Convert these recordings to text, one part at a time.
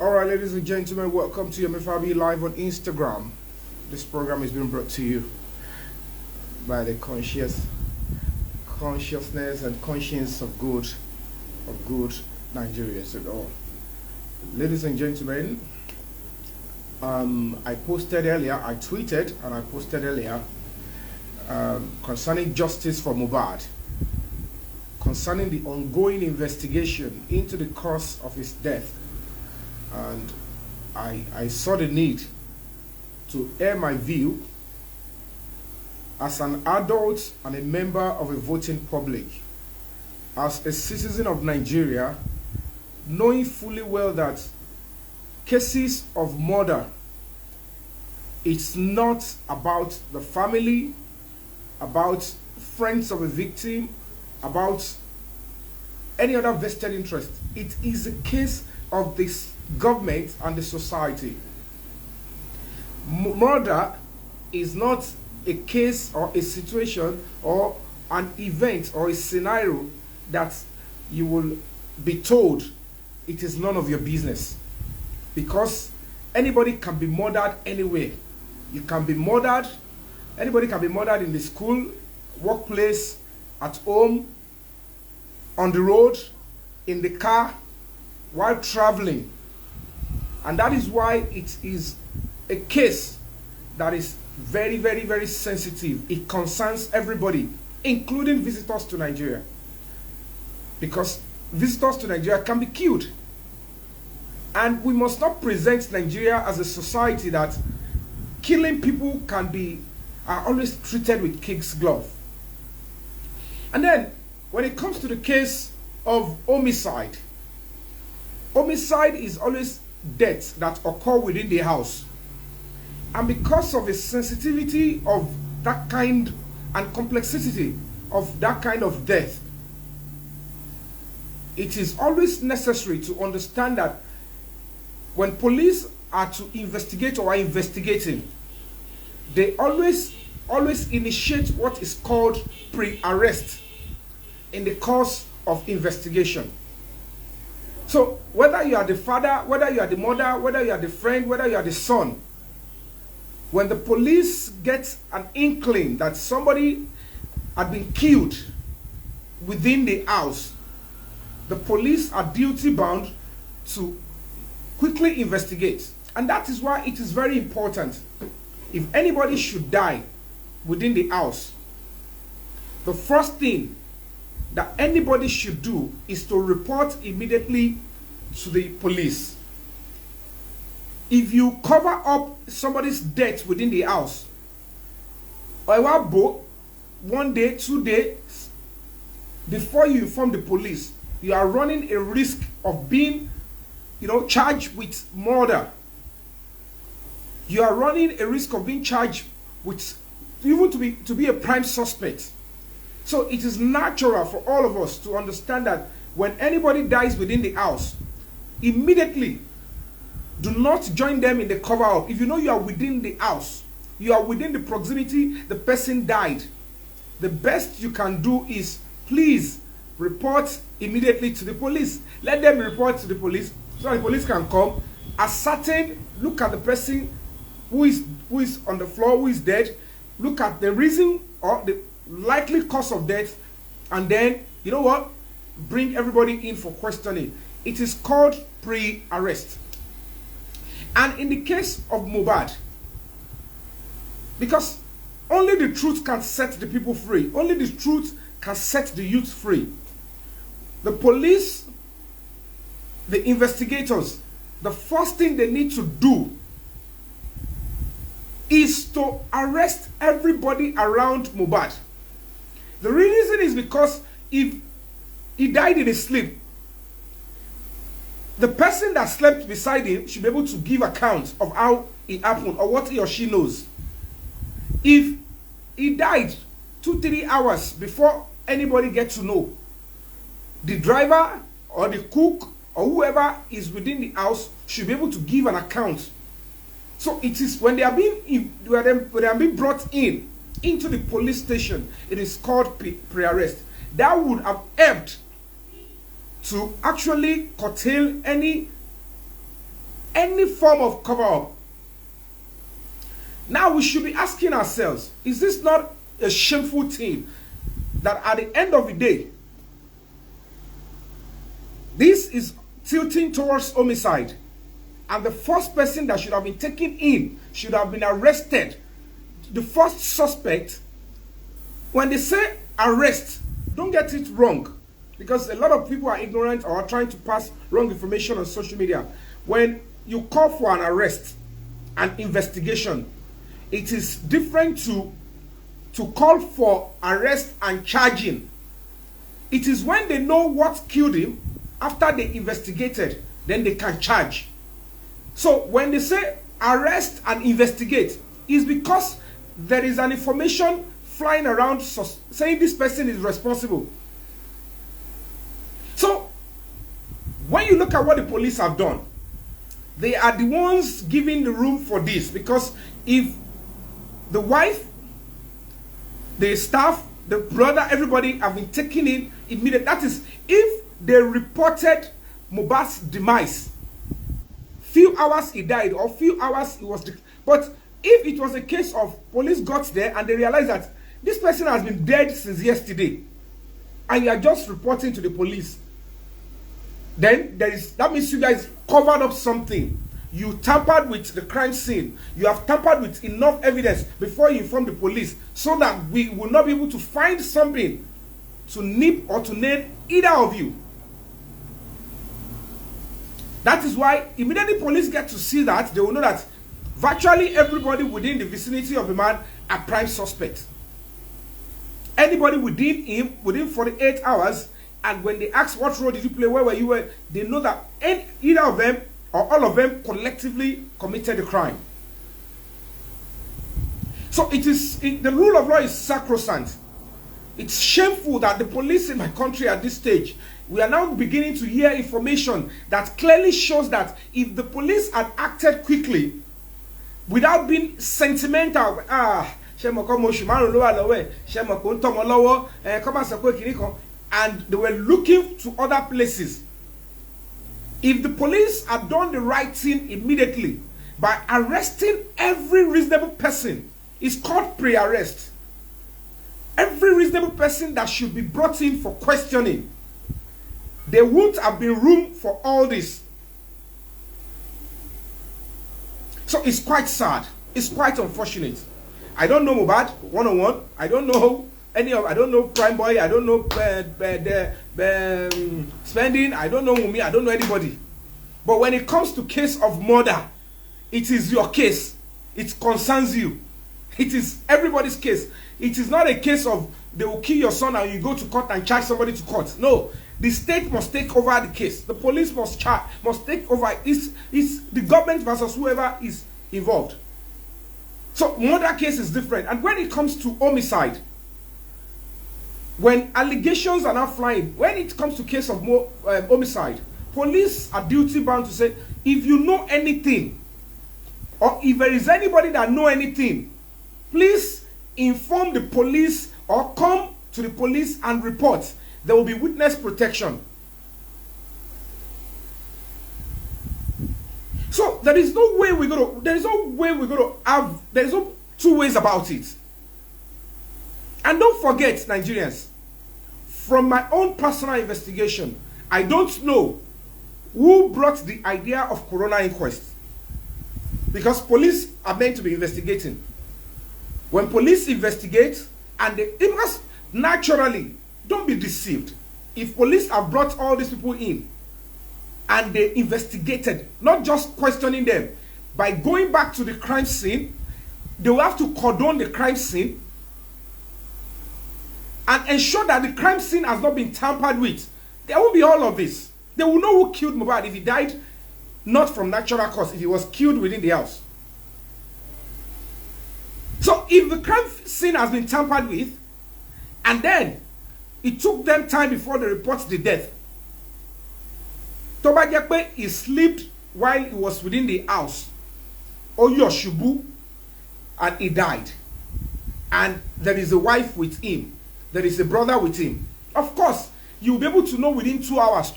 Alright, ladies and gentlemen, welcome to Yomi Fabiyi live on Instagram. This program is being brought to you by the consciousness and conscience of good Nigerians at all. Ladies and gentlemen, I tweeted and I posted earlier concerning justice for Mohbad, concerning the ongoing investigation into the cause of his death. And I saw the need to air my view as an adult and a member of a voting public, as a citizen of Nigeria, knowing fully well that cases of murder, it's not about the family, about friends of a victim, about any other vested interest. It is a case of this government and the society. Murder is not a case or a situation or an event or a scenario that you will be told it is none of your business, because anybody can be murdered anywhere. You can be murdered, anybody can be murdered in the school, workplace, at home, on the road, in the car, while traveling. And that is why it is a case that is very, very, very sensitive. It concerns everybody, including visitors to Nigeria, because visitors to Nigeria can be killed. And we must not present Nigeria as a society that killing people are always treated with kid's glove. And then when it comes to the case of homicide, homicide is always deaths that occur within the house. And because of the sensitivity of that kind and complexity of that kind of death, it is always necessary to understand that when police are to investigate or are investigating, they always initiate what is called pre-arrest in the course of investigation. So whether you are the father, whether you are the mother, whether you are the friend, whether you are the son, when the police get an inkling that somebody had been killed within the house, the police are duty bound to quickly investigate. And that is why it is very important, if anybody should die within the house, the first thing that anybody should do is to report immediately to the police. If you cover up somebody's death within the house, or 1 day, 2 days before you inform the police, you are running a risk of being, charged with murder. You are running a risk of being charged with, even to be a prime suspect. So it is natural for all of us to understand that when anybody dies within the house, immediately do not join them in the cover up. If you know you are within the house, you are within the proximity, the person died, the best you can do is please report immediately to the police. Let them report to the police so the police can come, ascertain, look at the person who is on the floor, who is dead, look at the reason or the likely cause of death, and then, bring everybody in for questioning. It is called pre-arrest. And in the case of Mohbad, because only the truth can set the people free, only the truth can set the youth free. The police, the investigators, the first thing they need to do is to arrest everybody around Mohbad. The reason is because if he died in his sleep, the person that slept beside him should be able to give account of how it happened or what he or she knows. If he died 2-3 hours before anybody gets to know, the driver or the cook or whoever is within the house should be able to give an account. So it is when they are being brought into the police station, it is called pre-arrest. That would have helped to actually curtail any any form of cover up. Now we should be asking ourselves, is this not a shameful thing that at the end of the day, this is tilting towards homicide, and the first person that should have been taken in should have been arrested, the first suspect. When they say arrest, don't get it wrong, because a lot of people are ignorant or are trying to pass wrong information on social media. When you call for an arrest, an investigation, it is different to call for arrest and charging. It is when they know what killed him, after they investigated, then they can charge. So when they say arrest and investigate, is because there is an information flying around saying this person is responsible. So when you look at what the police have done, they are the ones giving the room for this, because if the wife, the staff, the brother, everybody have been taken in immediately, that is, if they reported Mohbad's demise, few hours he died or few hours he was, but if it was a case of police got there and they realized that this person has been dead since yesterday, and you are just reporting to the police, then that means you guys covered up something. You tampered with the crime scene. You have tampered with enough evidence before you inform the police, so that we will not be able to find something to nip or to nail either of you. That is why immediately police get to see that, they will know that virtually everybody within the vicinity of the man are prime suspects. Anybody within him, within 48 hours, and when they ask what role did you play, where were you, they know that either of them or all of them collectively committed the crime. So the rule of law is sacrosanct. It's shameful that the police in my country at this stage, we are now beginning to hear information that clearly shows that if the police had acted quickly, without being sentimental, and they were looking to other places, if the police had done the right thing immediately by arresting every reasonable person, it's called pre-arrest. Every reasonable person that should be brought in for questioning, there won't have been room for all this. So it's quite sad. It's quite unfortunate. I don't know Mohbad one-on-one. I don't know I don't know Prime Boy. I don't know Spending. I don't know Wumi. I don't know anybody. But when it comes to case of murder, it is your case. It concerns you. It is everybody's case. It is not a case of they will kill your son and you go to court and charge somebody to court. No. The state must take over the case. The police must take over. It's the government versus whoever is involved. So murder case is different. And when it comes to homicide, when allegations are not flying, when it comes to case of homicide, police are duty bound to say, if you know anything, or if there is anybody that know anything, please inform the police or come to the police and report. There will be witness protection. So there is no way we're there's no two ways about it. And don't forget, Nigerians, from my own personal investigation, I don't know who brought the idea of coroner inquest. Because police are meant to be investigating. When police investigate, and they must naturally, don't be deceived. If police have brought all these people in, and they investigated, not just questioning them, by going back to the crime scene, they will have to cordon the crime scene and ensure that the crime scene has not been tampered with. There will be all of this. They will know who killed Mohbad if he died not from natural cause, if he was killed within the house. So if the crime scene has been tampered with, and then it took them time before they report the death, Tobajepe, he slept while he was within the house, Oyoshubu, and he died. And there is a wife with him. There is a brother with him. Of course, you'll be able to know within 2 hours,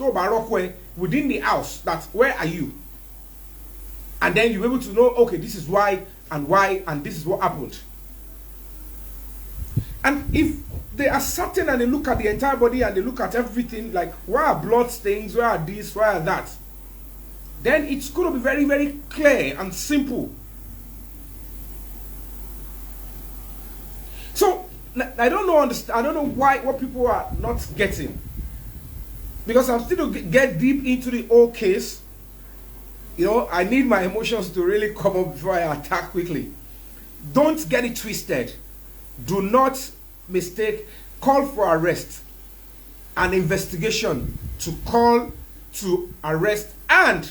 within the house, that where are you? And then you're able to know, okay, this is why, and this is what happened. And if they are certain and they look at the entire body and they look at everything, like, where are blood stains, where are this, where are that, then it's going to be very, very clear and simple. So, I don't know, I don't know what people are not getting. Because I'm still to get deep into the whole case. You know, I need my emotions to really come up before I attack quickly. Don't get it twisted. Do not mistake, call for arrest, an investigation to call to arrest and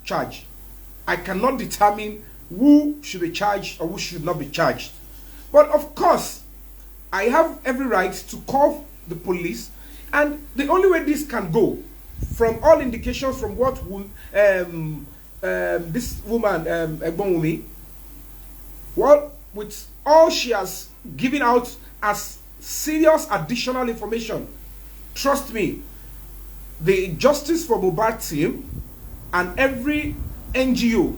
charge. I cannot determine who should be charged or who should not be charged. But of course, I have every right to call the police, and the only way this can go, from all indications from what this woman, Wumi, well, with all she has given out as serious additional information, trust me, the Justice for Mohbad team and every NGO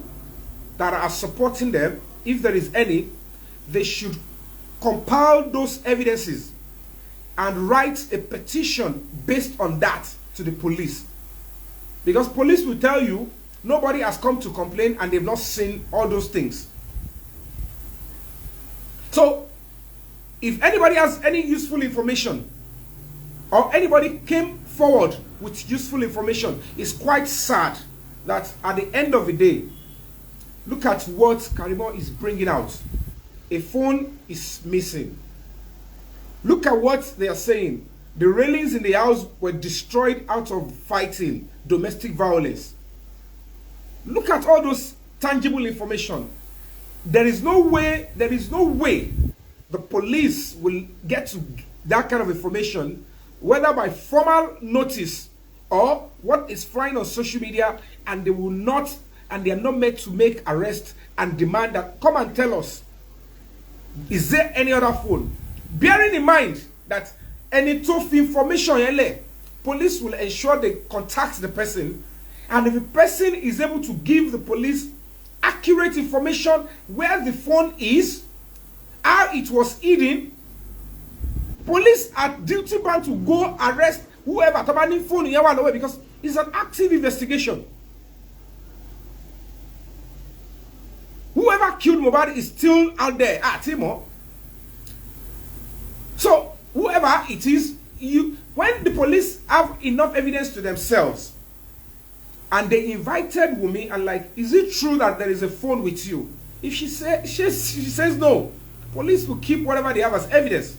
that are supporting them, if there is any, they should compile those evidences and write a petition based on that to the police. Because police will tell you nobody has come to complain and they've not seen all those things. So, if anybody has any useful information or anybody came forward with useful information, it's quite sad that at the end of the day, look at what Karimo is bringing out. A phone is missing. Look at what they are saying. The railings in the house were destroyed out of fighting, domestic violence. Look at all those tangible information. There is no way the police will get to that kind of information, whether by formal notice or what is flying on social media, and they will not, and they are not meant to make arrest and demand that, come and tell us, is there any other phone? Bearing in mind that any tough information, police will ensure they contact the person, and if the person is able to give the police accurate information where the phone is, how it was hidden, police are duty bound to go arrest whoever tabaning phone in your way, because it's an active investigation. Whoever killed Mohbad is still out there. Timo. So whoever it is, when the police have enough evidence to themselves, and they invited Wumi and like, is it true that there is a phone with you? If she says no, police will keep whatever they have as evidence.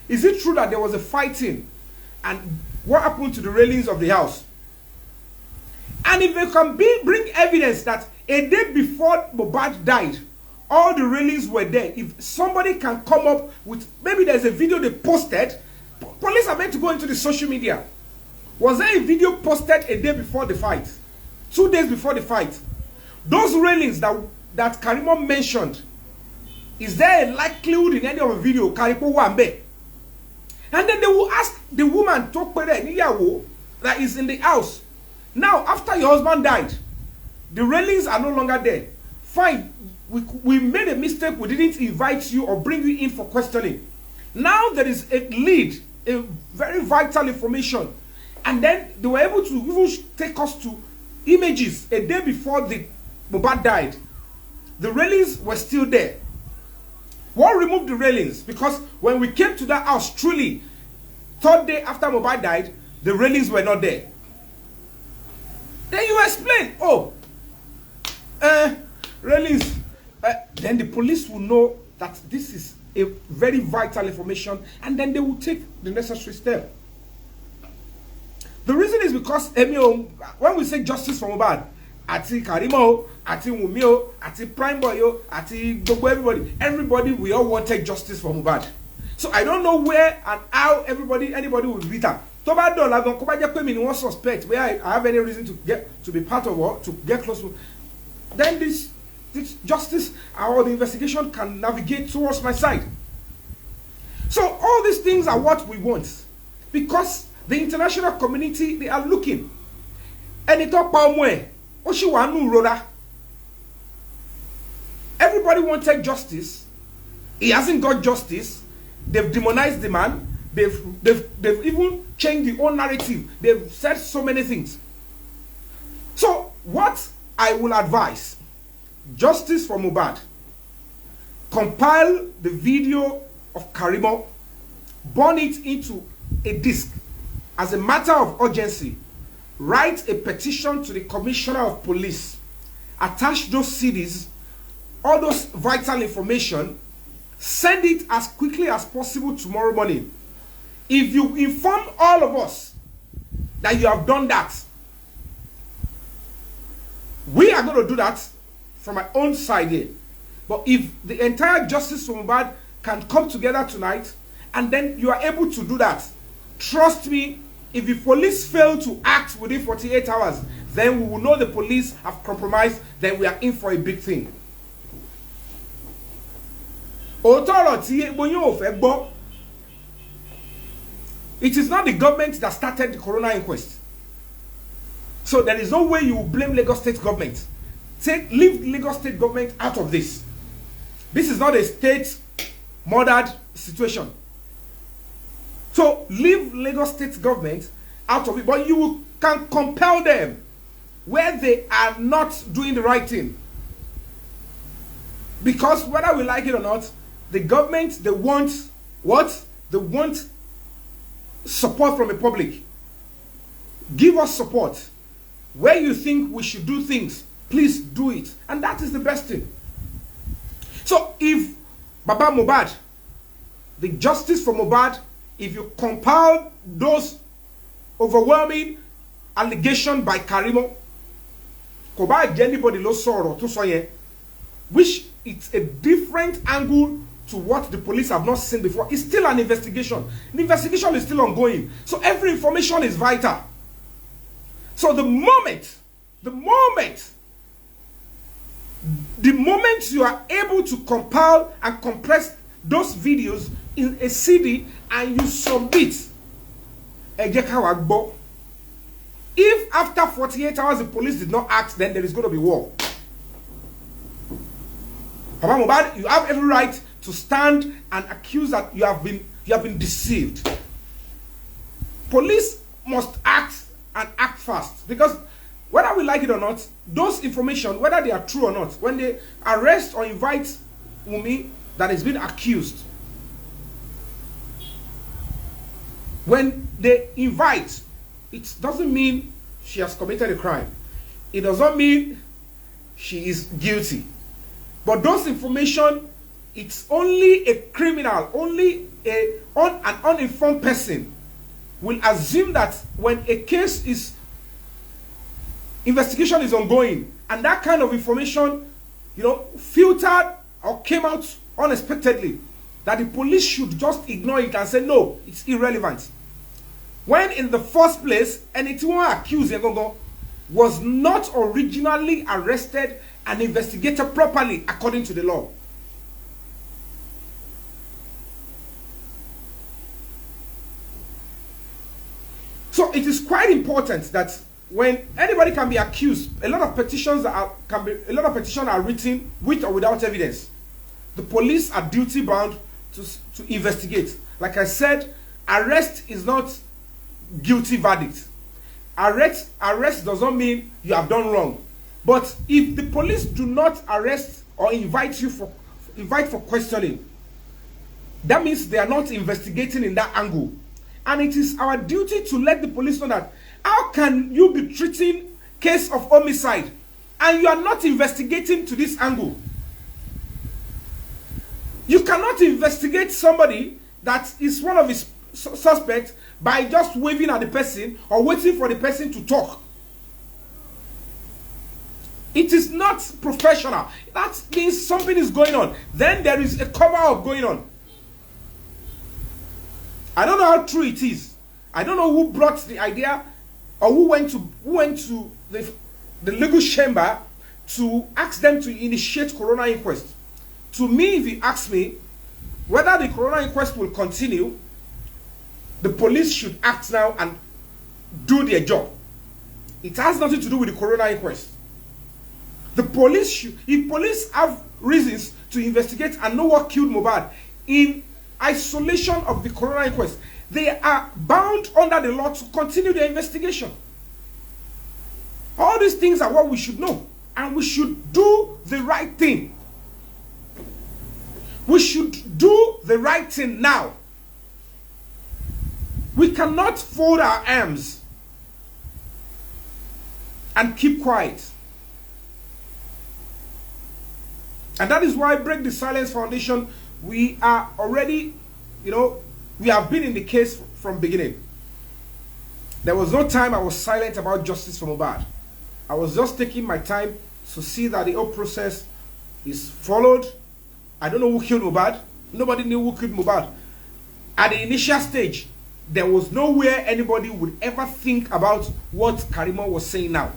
Is it true that there was a fighting? And what happened to the railings of the house? And if they can bring evidence that a day before Mohbad died, all the railings were there. If somebody can come up with, maybe there's a video they posted, police are meant to go into the social media. Was there a video posted a day before the fight? 2 days before the fight? Those railings that Karimo mentioned, is there a likelihood in any of the video Karimo Wambe? And then they will ask the woman that is in the house, now after your husband died, the railings are no longer there. Fine, we made a mistake, we didn't invite you or bring you in for questioning. Now there is a lead, a very vital information. And then they were able to even take us to images a day before the Mohbad died. The railings were still there. What removed the railings? Because when we came to that house, truly, third day after Mohbad died, the railings were not there. Then you explain, railings. Then the police will know that this is a very vital information, and then they will take the necessary step. The reason is because when we say justice for Mohbad, Ati Karimo, Ati Wumi, Ati Prime Boy, Ati everybody, we all want to take justice for Mohbad. So I don't know where and how anybody will beat her. Toba suspect where I have any reason to be part of or to get close to. Then this justice or the investigation can navigate towards my side. So all these things are what we want, because the international community, they are looking. And it talk about Everybody wanted justice. He hasn't got justice. They've demonized the man. They've even changed the whole narrative. They've said so many things. So what I will advise, justice for Mohbad. Compile the video of Karimo, burn it into a disc as a matter of urgency. Write a petition to the Commissioner of Police. Attach those CDs, all those vital information. Send it as quickly as possible tomorrow morning. If you inform all of us that you have done that, we are going to do that from my own side here. But if the entire justice for Mohbad can come together tonight, and then you are able to do that, trust me, if the police fail to act within 48 hours, then we will know the police have compromised, then we are in for a big thing. It is not the government that started the corona inquest. So there is no way you will blame Lagos State government. Leave Lagos State government out of this. This is not a state-murdered situation. So leave Lagos State government out of it. But you can compel them where they are not doing the right thing. Because whether we like it or not, the government, they want what? They want support from the public. Give us support. Where you think we should do things, please do it. And that is the best thing. So if Baba Mohbad, the justice for Mohbad, if you compile those overwhelming allegations by Karimo, which it's a different angle to what the police have not seen before. It's still an investigation. The investigation is still ongoing. So every information is vital. So the moment you are able to compile and compress those videos in a CD and you submit, if after 48 hours the police did not act, then there is going to be war. Papa Mohbad, you have every right to stand and accuse that you have been deceived. Police must act and act fast, because whether we like it or not, those information, whether they are true or not, when they arrest or invite Wumi that is being accused, when they invite, it doesn't mean she has committed a crime. It does not mean she is guilty. But those information, it's only a criminal, only an uninformed person will assume that when a case is, investigation is ongoing, and that kind of information, filtered or came out unexpectedly, that the police should just ignore it and say, no, it's irrelevant. When in the first place, anyone accused was not originally arrested and investigated properly according to the law. So it is quite important that when anybody can be accused, a lot of petitions are written with or without evidence. The police are duty bound to investigate. Like I said, arrest is not guilty verdict. Arrest does not mean you have done wrong. But if the police do not arrest or invite for questioning, that means they are not investigating in that angle. And it is our duty to let the police know that how can you be treating case of homicide and you are not investigating to this angle? You cannot investigate somebody that is one of his suspects by just waving at the person or waiting for the person to talk. It is not professional. That means something is going on. Then there is a cover-up going on. I don't know how true it is. I don't know who brought the idea or who went to the legal chamber to ask them to initiate corona inquest. To me, if you ask me whether the corona inquest will continue, the police should act now and do their job. It has nothing to do with the corona inquest. The police should, if police have reasons to investigate and know what killed Mohbad in isolation of the coroner inquest, they are bound under the law to continue their investigation. All these things are what we should know, and we should do the right thing. We should do the right thing now. We cannot fold our arms and keep quiet. And that is why Break the Silence Foundation, we are already, we have been in the case from beginning. There was no time I was silent about justice for Mohbad. I was just taking my time to see that the whole process is followed. I don't know who killed Mohbad. Nobody knew who killed Mohbad. At the initial stage, there was nowhere anybody would ever think about what Karimo was saying now.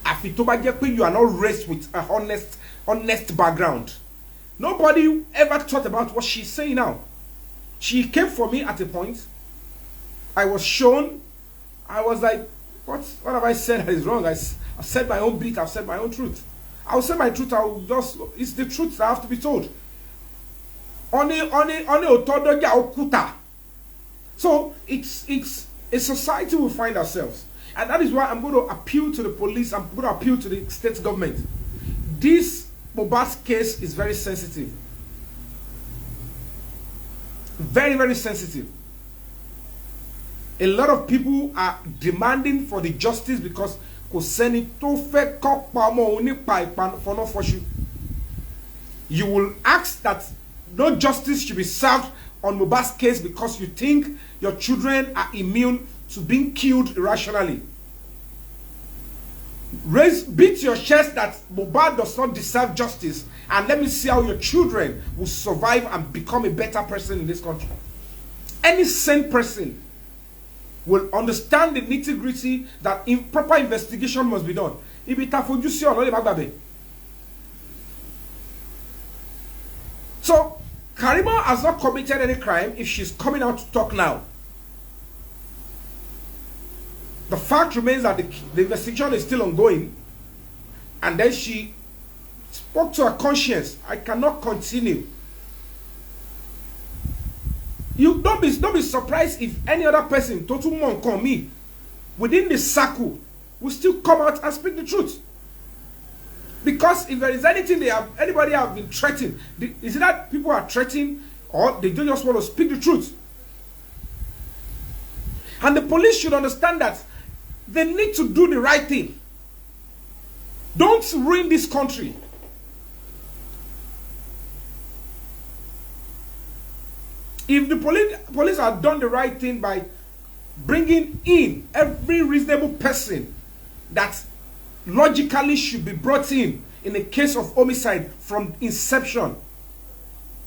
Afitobajepe, you are not raised with a honest background. Nobody ever thought about what she's saying now. She came for me at a point. I was shown. I was like, what have I said that is wrong? I said my own bit. I've said my own truth. I'll say my truth. It's the truth that I have to be told. So it's a society we find ourselves. And that is why I'm going to appeal to the police. I'm going to appeal to the state government. This Mohbad's case is very sensitive. Very, very sensitive. A lot of people are demanding for the justice because you will ask that no justice should be served on Mohbad's case because you think your children are immune to being killed irrationally. Beat your chest that Mohbad does not deserve justice, and let me see how your children will survive and become a better person in this country. Any sane person will understand the nitty-gritty that proper investigation must be done. So, Karimo has not committed any crime if she's coming out to talk now. The fact remains that the investigation is still ongoing, and then she spoke to her conscience. I cannot continue. You don't be surprised if any other person, Totu me, within the circle, will still come out and speak the truth. Because if there is anything anybody have been threatening, is it that people are threatening or they don't just want to speak the truth? And the police should understand that they need to do the right thing. Don't ruin this country. If the police have done the right thing by bringing in every reasonable person that logically should be brought in a case of homicide from inception,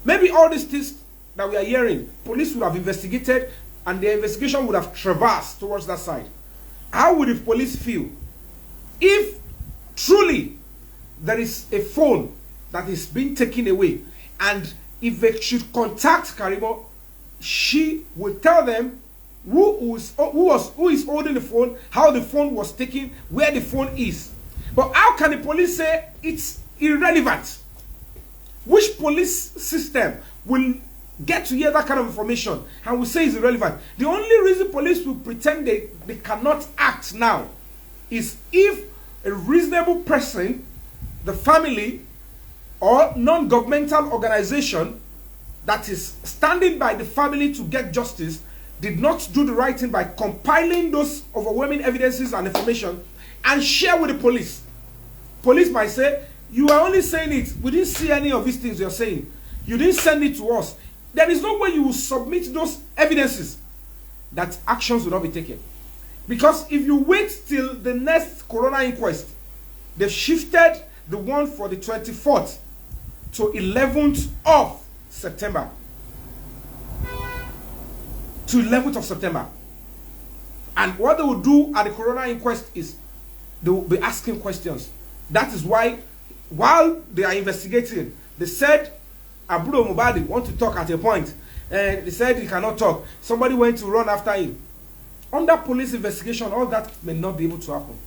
maybe all these things that we are hearing, police would have investigated and the investigation would have traversed towards that side. How would the police feel if truly there is a phone that is being taken away, and if they should contact Karimo, she will tell them who is holding the phone, how the phone was taken, where the phone is. But how can the police say it's irrelevant? Which police system will get to hear that kind of information and will say it's irrelevant? The only reason police will pretend they cannot act now is if a reasonable person, the family, or non-governmental organization that is standing by the family to get justice did not do the right thing by compiling those overwhelming evidences and information and share with the police. Police might say, you are only saying it. We didn't see any of these things you're saying. You didn't send it to us. There is no way you will submit those evidences that actions will not be taken. Because if you wait till the next coroner inquest, they've shifted the one for the 24th to 11th of September. To 11th of September. And what they will do at the coroner inquest is they will be asking questions. That is why, while they are investigating, they said Aburo Mohbad want to talk at a point, and they said he cannot talk. Somebody went to run after him. Under police investigation, all that may not be able to happen.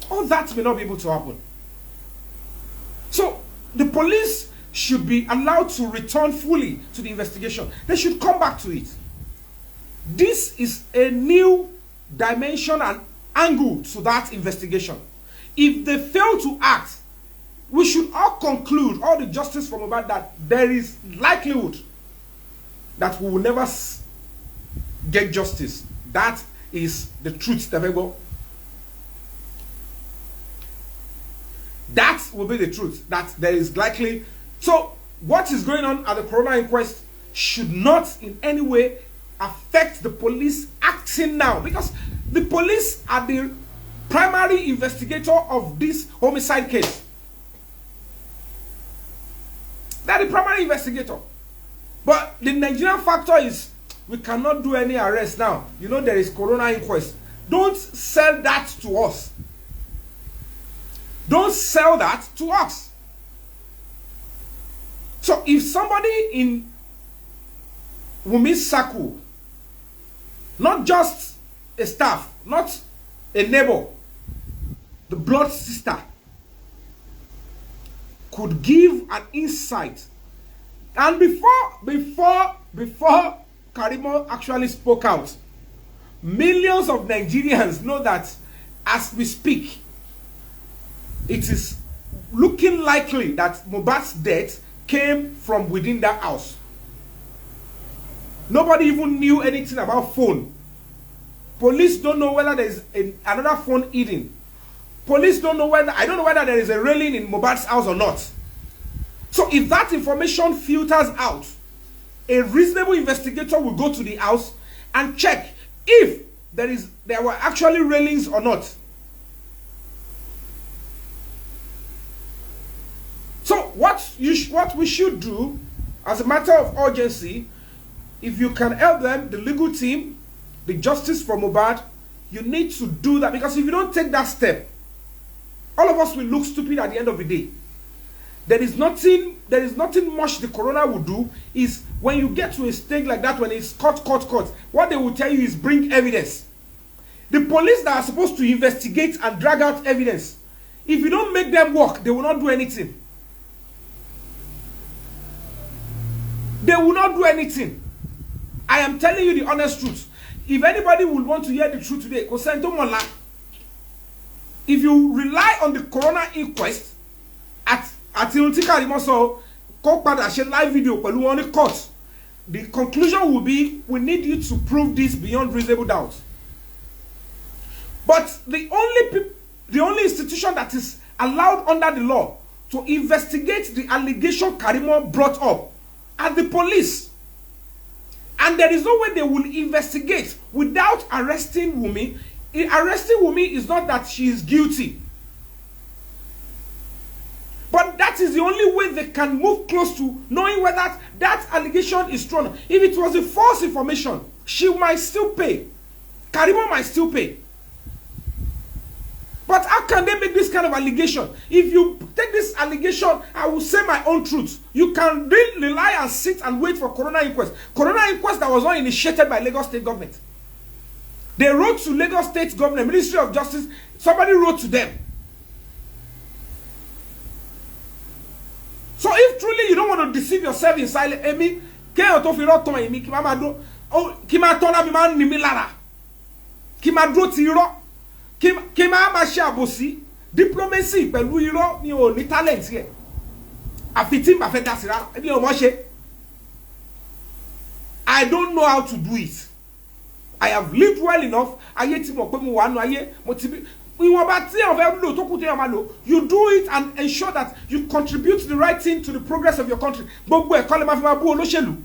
all that may not be able to happen. So the police should be allowed to return fully to the investigation. They should come back to it. This is a new dimension and angle to that investigation. If they fail to act, we should all conclude, all the justice from about that, there is likelihood that we will never get justice. That is the truth, Tavego. That will be the truth, that there is likely. So what is going on at the coroner inquest should not in any way affect the police acting now, because the police are the primary investigator of this homicide case. They're the primary investigator. But the Nigerian factor is we cannot do any arrest now. You know, there is coroner inquest. Don't sell that to us. Don't sell that to us. So if somebody in Wumi's circle, not just a staff, not a neighbor, the blood sister, could give an insight, and before Karimo actually spoke out, millions of Nigerians know that as we speak, it is looking likely that Mohbad's death came from within that house. Nobody even knew anything about phone. Police don't know whether there is another phone hidden. Police don't know whether, I don't know whether there is a railing in Mohbad's house or not. So if that information filters out, a reasonable investigator will go to the house and check if there were actually railings or not. So what we should do as a matter of urgency, if you can help them, the legal team, the justice for Mohbad, you need to do that, because if you don't take that step, all of us will look stupid at the end of the day. There is nothing much the coroner will do. Is when you get to a stage like that, when it's cut, what they will tell you is bring evidence. The police that are supposed to investigate and drag out evidence, if you don't make them work, they will not do anything. They will not do anything. I am telling you the honest truth. If anybody would want to hear the truth today, if you rely on the coroner inquest at live video court, the conclusion will be we need you to prove this beyond reasonable doubt. But the only institution that is allowed under the law to investigate the allegation Karimo brought up are the police. And there is no way they will investigate without arresting Wumi. Arresting Wumi is not that she is guilty. But that is the only way they can move close to knowing whether that allegation is true. If it was a false information, she might still pay. Karimo might still pay. But how can they make this kind of allegation? If you take this allegation, I will say my own truth. You can rely and sit and wait for coroner inquest. Coroner inquest that was not initiated by Lagos State government. They wrote to Lagos State government, Ministry of Justice. Somebody wrote to them. So if truly you don't want to deceive yourself in silence, Emi, diplomacy pẹ̀lú irọ́ ni ò ní talent yẹ. Àfi tí màá fẹ́ dá sí rárá, ẹbí ọmọ ṣe. I don't know how to do it. I have lived well enough. Ayé tí mo pé mo wà nù ayé, mo ti bí. Ìwọ̀nba tí àwọn fẹ́ lò tó kù tí àwọn máa lò. You do it and ensure that you contribute the right thing to the progress of your country. Gbogbo ẹ̀kọ́ lè máa fi máa bú olóṣèlú.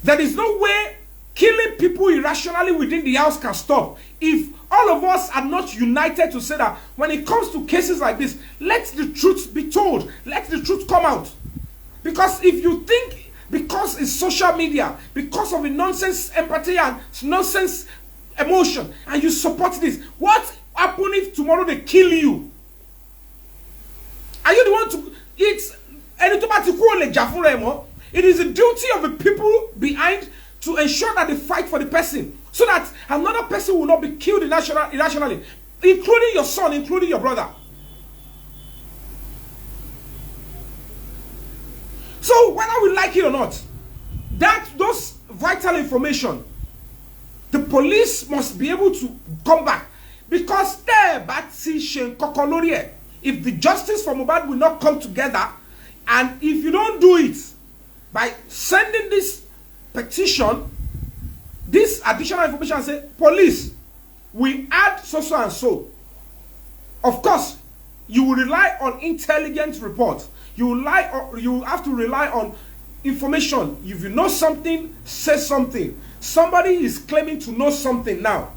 There is no way killing people irrationally within the house can stop. If all of us are not united to say that when it comes to cases like this, let the truth be told. Let the truth come out. Because if you think because it's social media, because of the nonsense empathy and nonsense emotion, and you support this, what happens if tomorrow they kill you? Are you the one to... It is the duty of the people behind to ensure that they fight for the person, so that another person will not be killed irrationally. including your son, including your brother. So whether we like it or not, those vital information, the police must be able to come back, because if the justice for Mohbad will not come together, and if you don't do it by sending this petition, this additional information, and say, police, we add so and so. Of course, you will rely on intelligent reports. You have to rely on information. If you know something, say something. Somebody is claiming to know something now,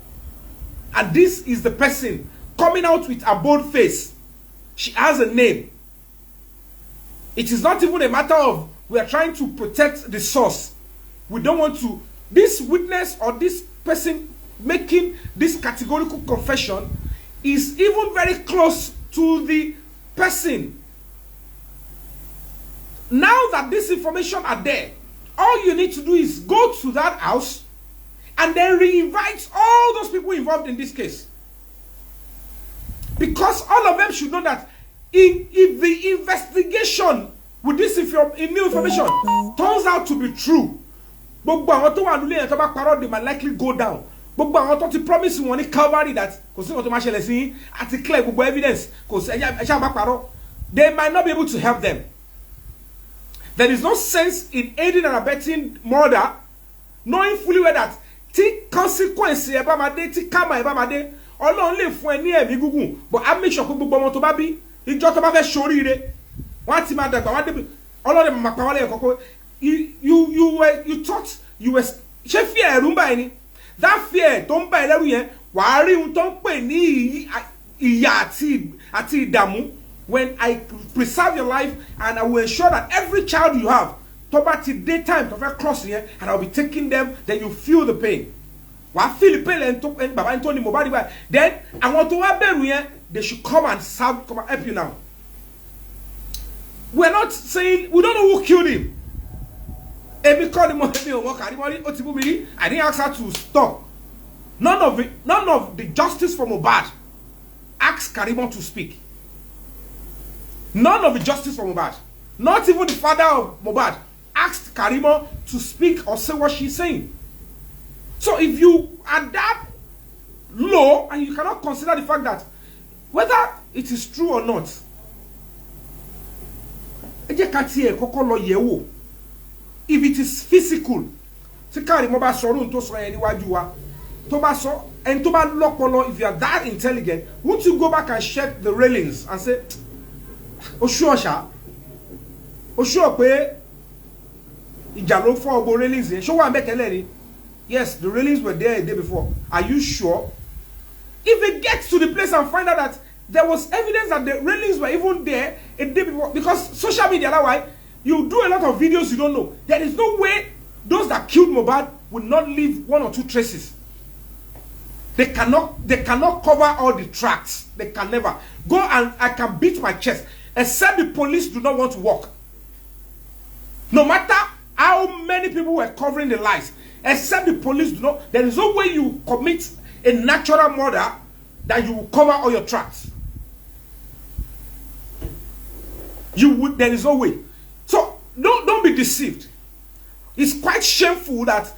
and this is the person coming out with a bold face. She has a name. It is not even a matter of we are trying to protect the source. We don't want to. This witness or this person making this categorical confession is even very close to the person. Now that this information are there, all you need to do is go to that house and then re-invite all those people involved in this case. Because all of them should know that if the investigation with this new information turns out to be true, they might likely go down. Promise one Calvary that evidence, they might not be able to help them. There is no sense in aiding and abetting murder, knowing fully well that the consequence only for any but I make sure you thought you were that fear don't buy when I preserve your life, and I will ensure that every child you have, till daytime, to cross here, and I'll be taking them, then you feel the pain. While feel the pain and then I want to have them here, they should come and serve, come and help you now. We're not saying we don't know who killed him. I didn't ask her to stop. None of the justice for Mohbad asked Karimo to speak. None of the justice for Mohbad, not even the father of Mohbad, asked Karimo to speak or say what she's saying. So if you are that low and you cannot consider the fact that whether it is true or not, if it is physical, if you are that intelligent, won't you go back and check the railings and say, Oshua pe ijalo for obo railings show wa metelere? Yes, the railings were there a day before. Are you sure? If it gets to the place and find out that there was evidence that the railings were even there a day before, because social media, that why you do a lot of videos you don't know. There is no way those that killed Mohbad will not leave one or two traces. They cannot cover all the tracks. They can never go, and I can beat my chest. Except the police do not want to work. No matter how many people were covering the lies, except the police do not, there is no way you commit a natural murder that you will cover all your tracks. There is no way. So don't be deceived. It's quite shameful that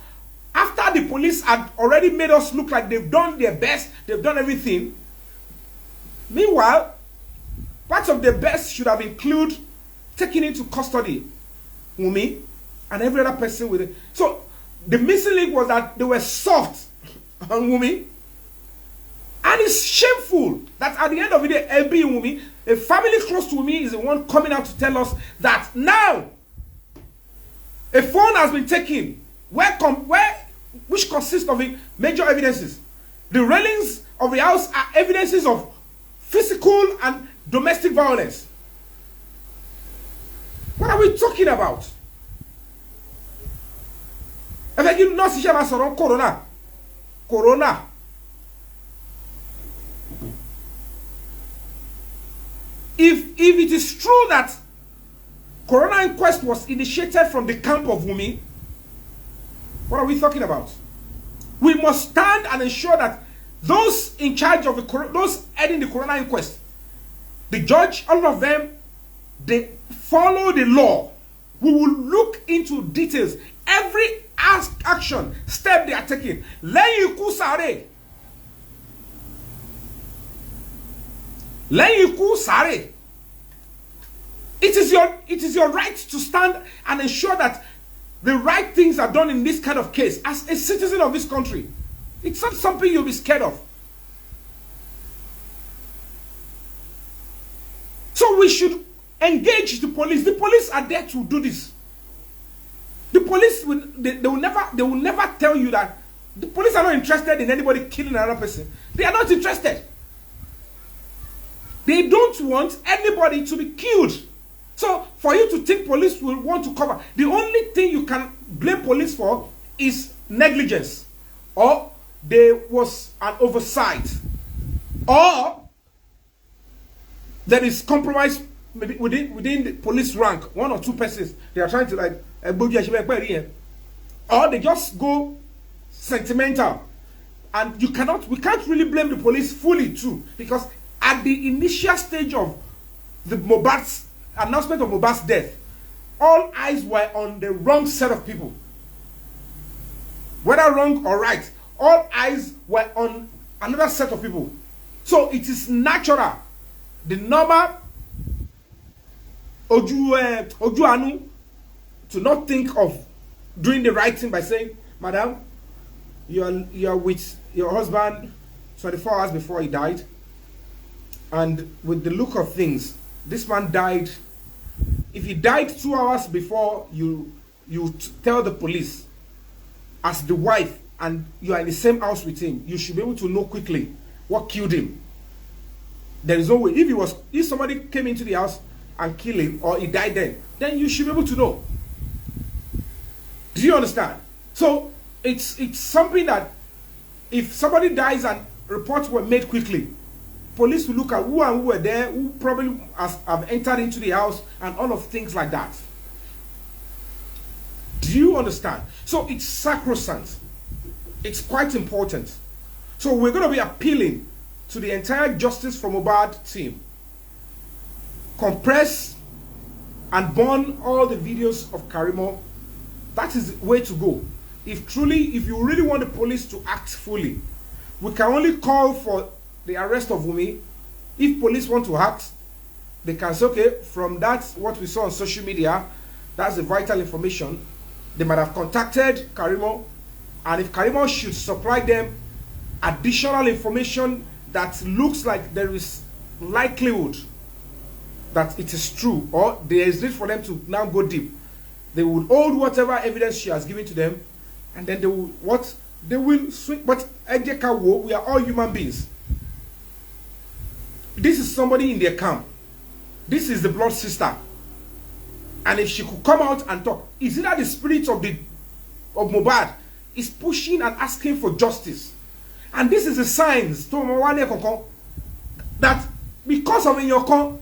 after the police had already made us look like they've done their best, they've done everything. Meanwhile, part of the best should have included taking into custody Wumi and every other person with it. So the missing link was that they were soft on Wumi. And it's shameful that at the end of the day, LB Wumi, a family close to Wumi, is the one coming out to tell us that now a phone has been taken which consists of major evidences. The railings of the house are evidences of physical and domestic violence. What are we talking about? Corona. If it is true that Corona inquest was initiated from the camp of Wumi, what are we talking about? We must stand and ensure that those in charge of those heading the coroner inquest, the judge, all of them, they follow the law. We will look into details. Every action, step they are taking. Lẹ́yìn ikú sáré. Lẹ́yìn ikú sáré. It is your right to stand and ensure that the right things are done in this kind of case as a citizen of this country. It's not something you'll be scared of. So we should engage the police. The police are there to do this. The police they will never tell you that the police are not interested in anybody killing another person. They are not interested. They don't want anybody to be killed. So for you to think police will want to cover, the only thing you can blame police for is negligence, or there was an oversight, or there is compromise maybe within the police rank, one or two persons. They are trying to like, or they just go sentimental, and we can't really blame the police fully too, because at the initial stage of the Mohbad's announcement of Mohbad's death, all eyes were on the wrong set of people. Whether wrong or right, all eyes were on another set of people. So it is natural, the normal Oju Anu, to not think of doing the right thing by saying, Madam, you are with your husband 24 hours before he died, and with the look of things, this man died. If he died 2 hours before you tell the police, as the wife, and you are in the same house with him, you should be able to know quickly what killed him. There is no way. If somebody came into the house and killed him, or he died then you should be able to know. Do you understand? So it's something that if somebody dies and reports were made quickly, police will look at who and who were there, who probably have entered into the house, and all of things like that. Do you understand? So it's sacrosanct. It's quite important. So we're going to be appealing to the entire Justice for Mohbad team. Compress and burn all the videos of Karimo. That is the way to go. If you really want the police to act fully, we can only call for the arrest of Wumi. If police want to act, they can say, okay, from that, what we saw on social media, that's the vital information. They might have contacted Karimo, and if Karimo should supply them additional information that looks like there is likelihood that it is true, or there is need for them to now go deep, they will hold whatever evidence she has given to them, and then they will swing. But we are all human beings. This is somebody in their camp. This is the blood sister. And if she could come out and talk, is it that the spirit of Mohbad is pushing and asking for justice? And this is a sign that because of Inyokon,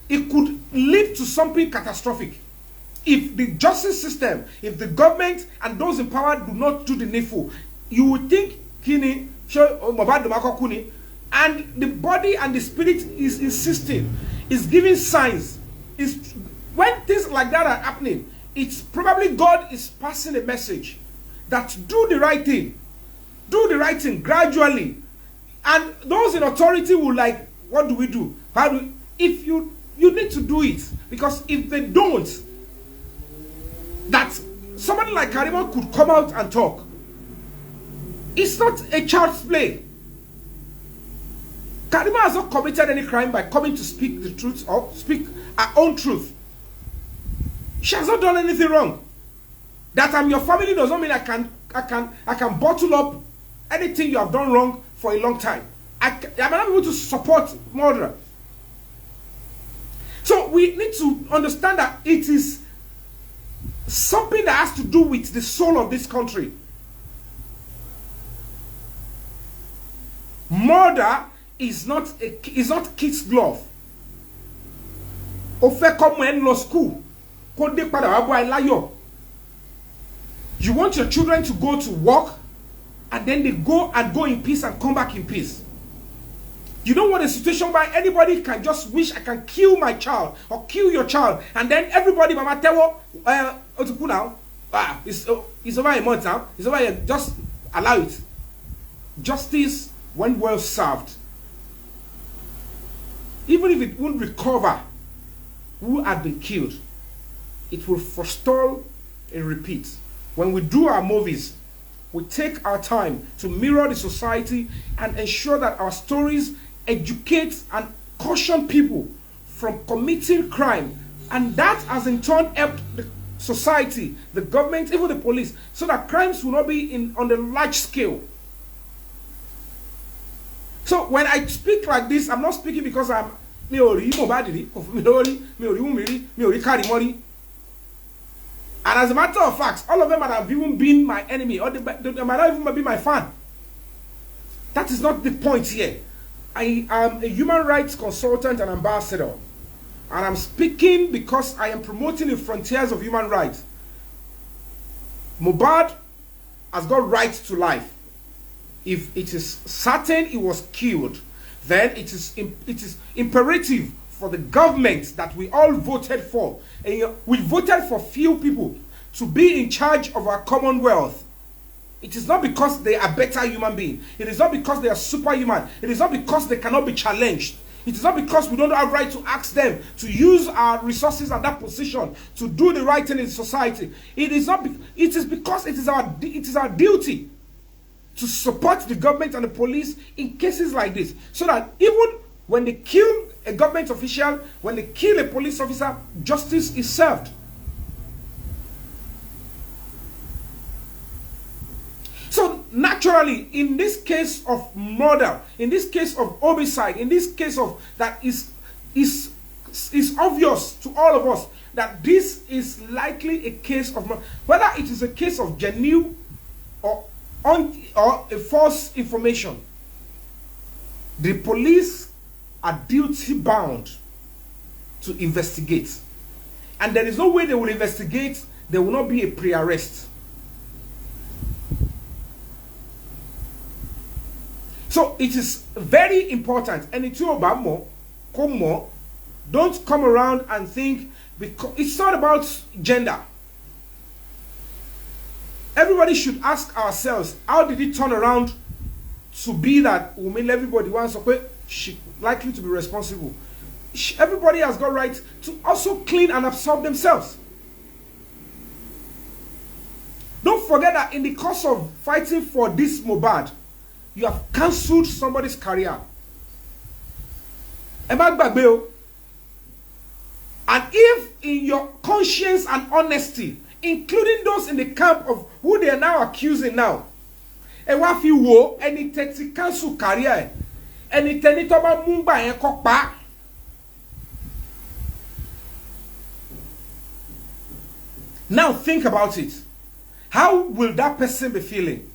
it could lead to something catastrophic. If the justice system, if the government and those in power do not do the needful, you would think Kini, Mohbad Kuni, and the body and the spirit is insisting, is giving signs. When things like that are happening, it's probably God is passing a message that do the right thing. Do the right thing gradually. And those in authority will like, what do we do? If you need to do it. Because if they don't, that somebody like Karimo could come out and talk. It's not a child's play. Karimo has not committed any crime by coming to speak the truth or speak her own truth. She has not done anything wrong. That I'm your family does not mean I can bottle up anything you have done wrong for a long time. I'm not able to support murder. So we need to understand that it is something that has to do with the soul of this country. Murder is not kid's glove. Ofe come in law school. You want your children to go to work and then they go in peace and come back in peace. You don't want a situation where anybody can just wish I can kill my child or kill your child, and then everybody, Mama Tewo, now, it's over a month now, it's over here, just allow it. Justice, when well served, even if it won't recover who had been killed, it will forestall a repeat. When we do our movies, we take our time to mirror the society and ensure that our stories educate and caution people from committing crime. And that has in turn helped the society, the government, even the police, so that crimes will not be on the large scale. So when I speak like this, I'm not speaking because I'm Mohbad, Wumi. And as a matter of fact, all of them might have even been my enemy, or they might not even be my fan. That is not the point here. I am a human rights consultant and ambassador. And I'm speaking because I am promoting the frontiers of human rights. Mohbad has got right to life. If it is certain he was killed, then it is imperative for the government that we all voted for. And we voted for few people to be in charge of our commonwealth. It is not because they are better human beings. It is not because they are superhuman. It is not because they cannot be challenged. It is not because we don't have right to ask them to use our resources and that position to do the right thing in society. It is not. It is because it is our duty to support the government and the police in cases like this, so that even when they kill a government official, when they kill a police officer, justice is served. So naturally, in this case of murder, in this case of homicide, in this case of that is obvious to all of us that this is likely a case of murder. Whether it is a case of genuine or a false information, the police are duty bound to investigate. And there is no way they will investigate, there will not be a pre-arrest. So it is very important. And it's don't come around and think, because it's not about gender. Everybody should ask ourselves, how did it turn around to be that Wumi, everybody wants to she likely to be responsible? Everybody has got right to also clean and absorb themselves. Don't forget that in the course of fighting for this Mohbad, you have cancelled somebody's career. And if in your conscience and honesty, including those in the camp of who they are now accusing now, and what if you wo any teti cancel career, any tenitoba mumba and kokpa. Now think about it. How will that person be feeling?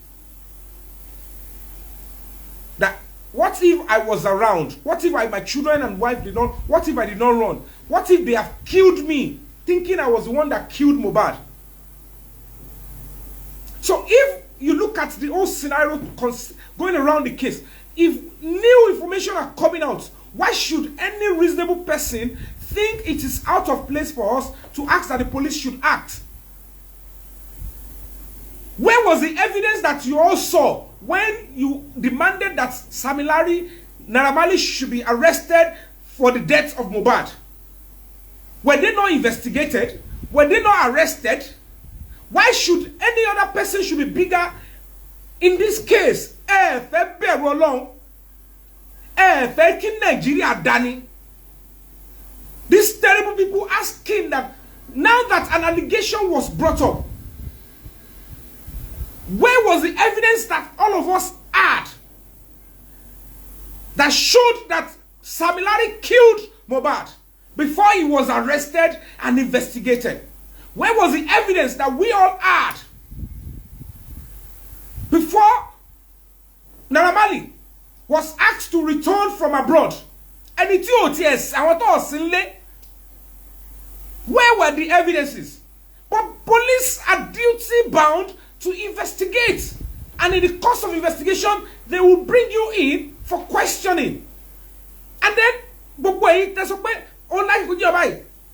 That what if I was around? What if my children and wife did not? What if I did not run? What if they have killed me, thinking I was the one that killed Mohbad? So if you look at the whole scenario going around the case, if new information are coming out, why should any reasonable person think it is out of place for us to ask that the police should act? Where was the evidence that you all saw when you demanded that Samilari Naramali should be arrested for the death of Mohbad? Were they not investigated? Were they not arrested? Why should any other person should be bigger in this case? These terrible people asking that now that an allegation was brought up, where was the evidence that all of us had that showed that Samilari killed Mohbad before he was arrested and investigated? Where was the evidence that we all had before Naramali was asked to return from abroad? And it OTS, where were the evidences? But police are duty bound to investigate. And in the course of investigation, they will bring you in for questioning. And then,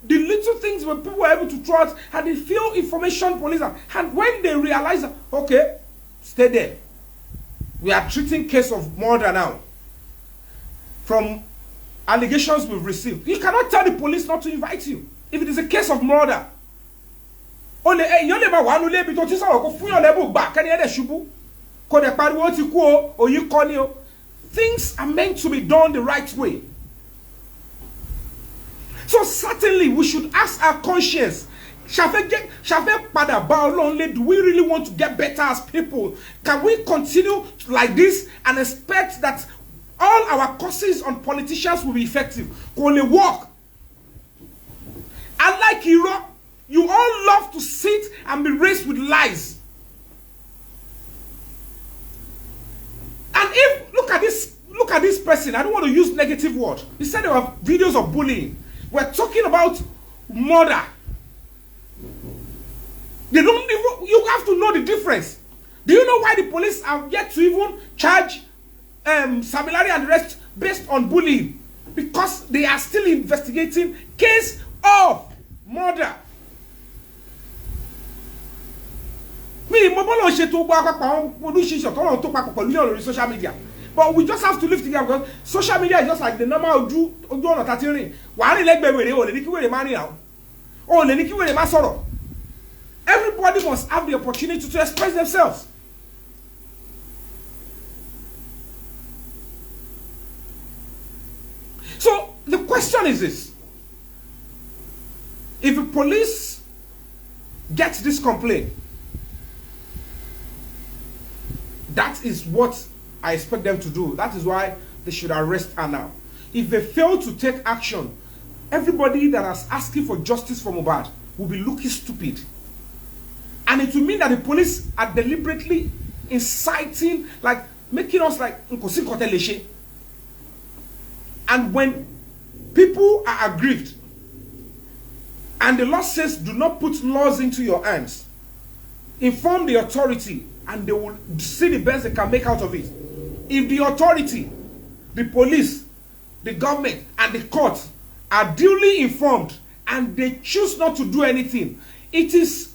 the little things when people were able to throw out, and the few information police have, and when they realize, okay, stay there. We are treating case of murder now. From allegations we've received. You cannot tell the police not to invite you. If it is a case of murder. Things are meant to be done the right way. So certainly we should ask our conscience, do we really want to get better as people? Can we continue like this and expect that all our courses on politicians will be effective? Will they work? Unlike Europe, you all love to sit and be raised with lies. And if look at this person, I don't want to use negative words. He said there were videos of bullying. We're talking about murder. They don't even, you have to know the difference. Do you know why the police have yet to even charge Samilari and the rest based on bullying? Because they are still investigating case of murder. Social media. But we just have to live together because social media is just like the normal do on 30. Everybody must have the opportunity to express themselves. So the question is this: if the police gets this complaint, that is what I expect them to do. That is why they should arrest her now. If they fail to take action, everybody that is asking for justice for Mohbad will be looking stupid. And it will mean that the police are deliberately inciting, like making us like and when people are aggrieved and the law says do not put laws into your hands, inform the authority and they will see the best they can make out of it. If the authority, the police, the government and the court are duly informed and they choose not to do anything, it is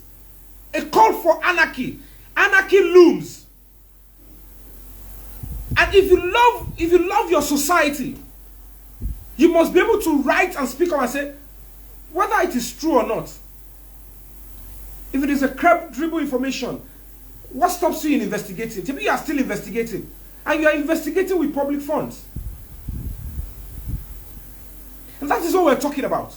a call for anarchy. Anarchy looms. And if you love your society, you must be able to write and speak up and say whether it is true or not. If it is a credible information, what stops you in investigating? Maybe you are still investigating, and you are investigating with public funds. And that is what we're talking about.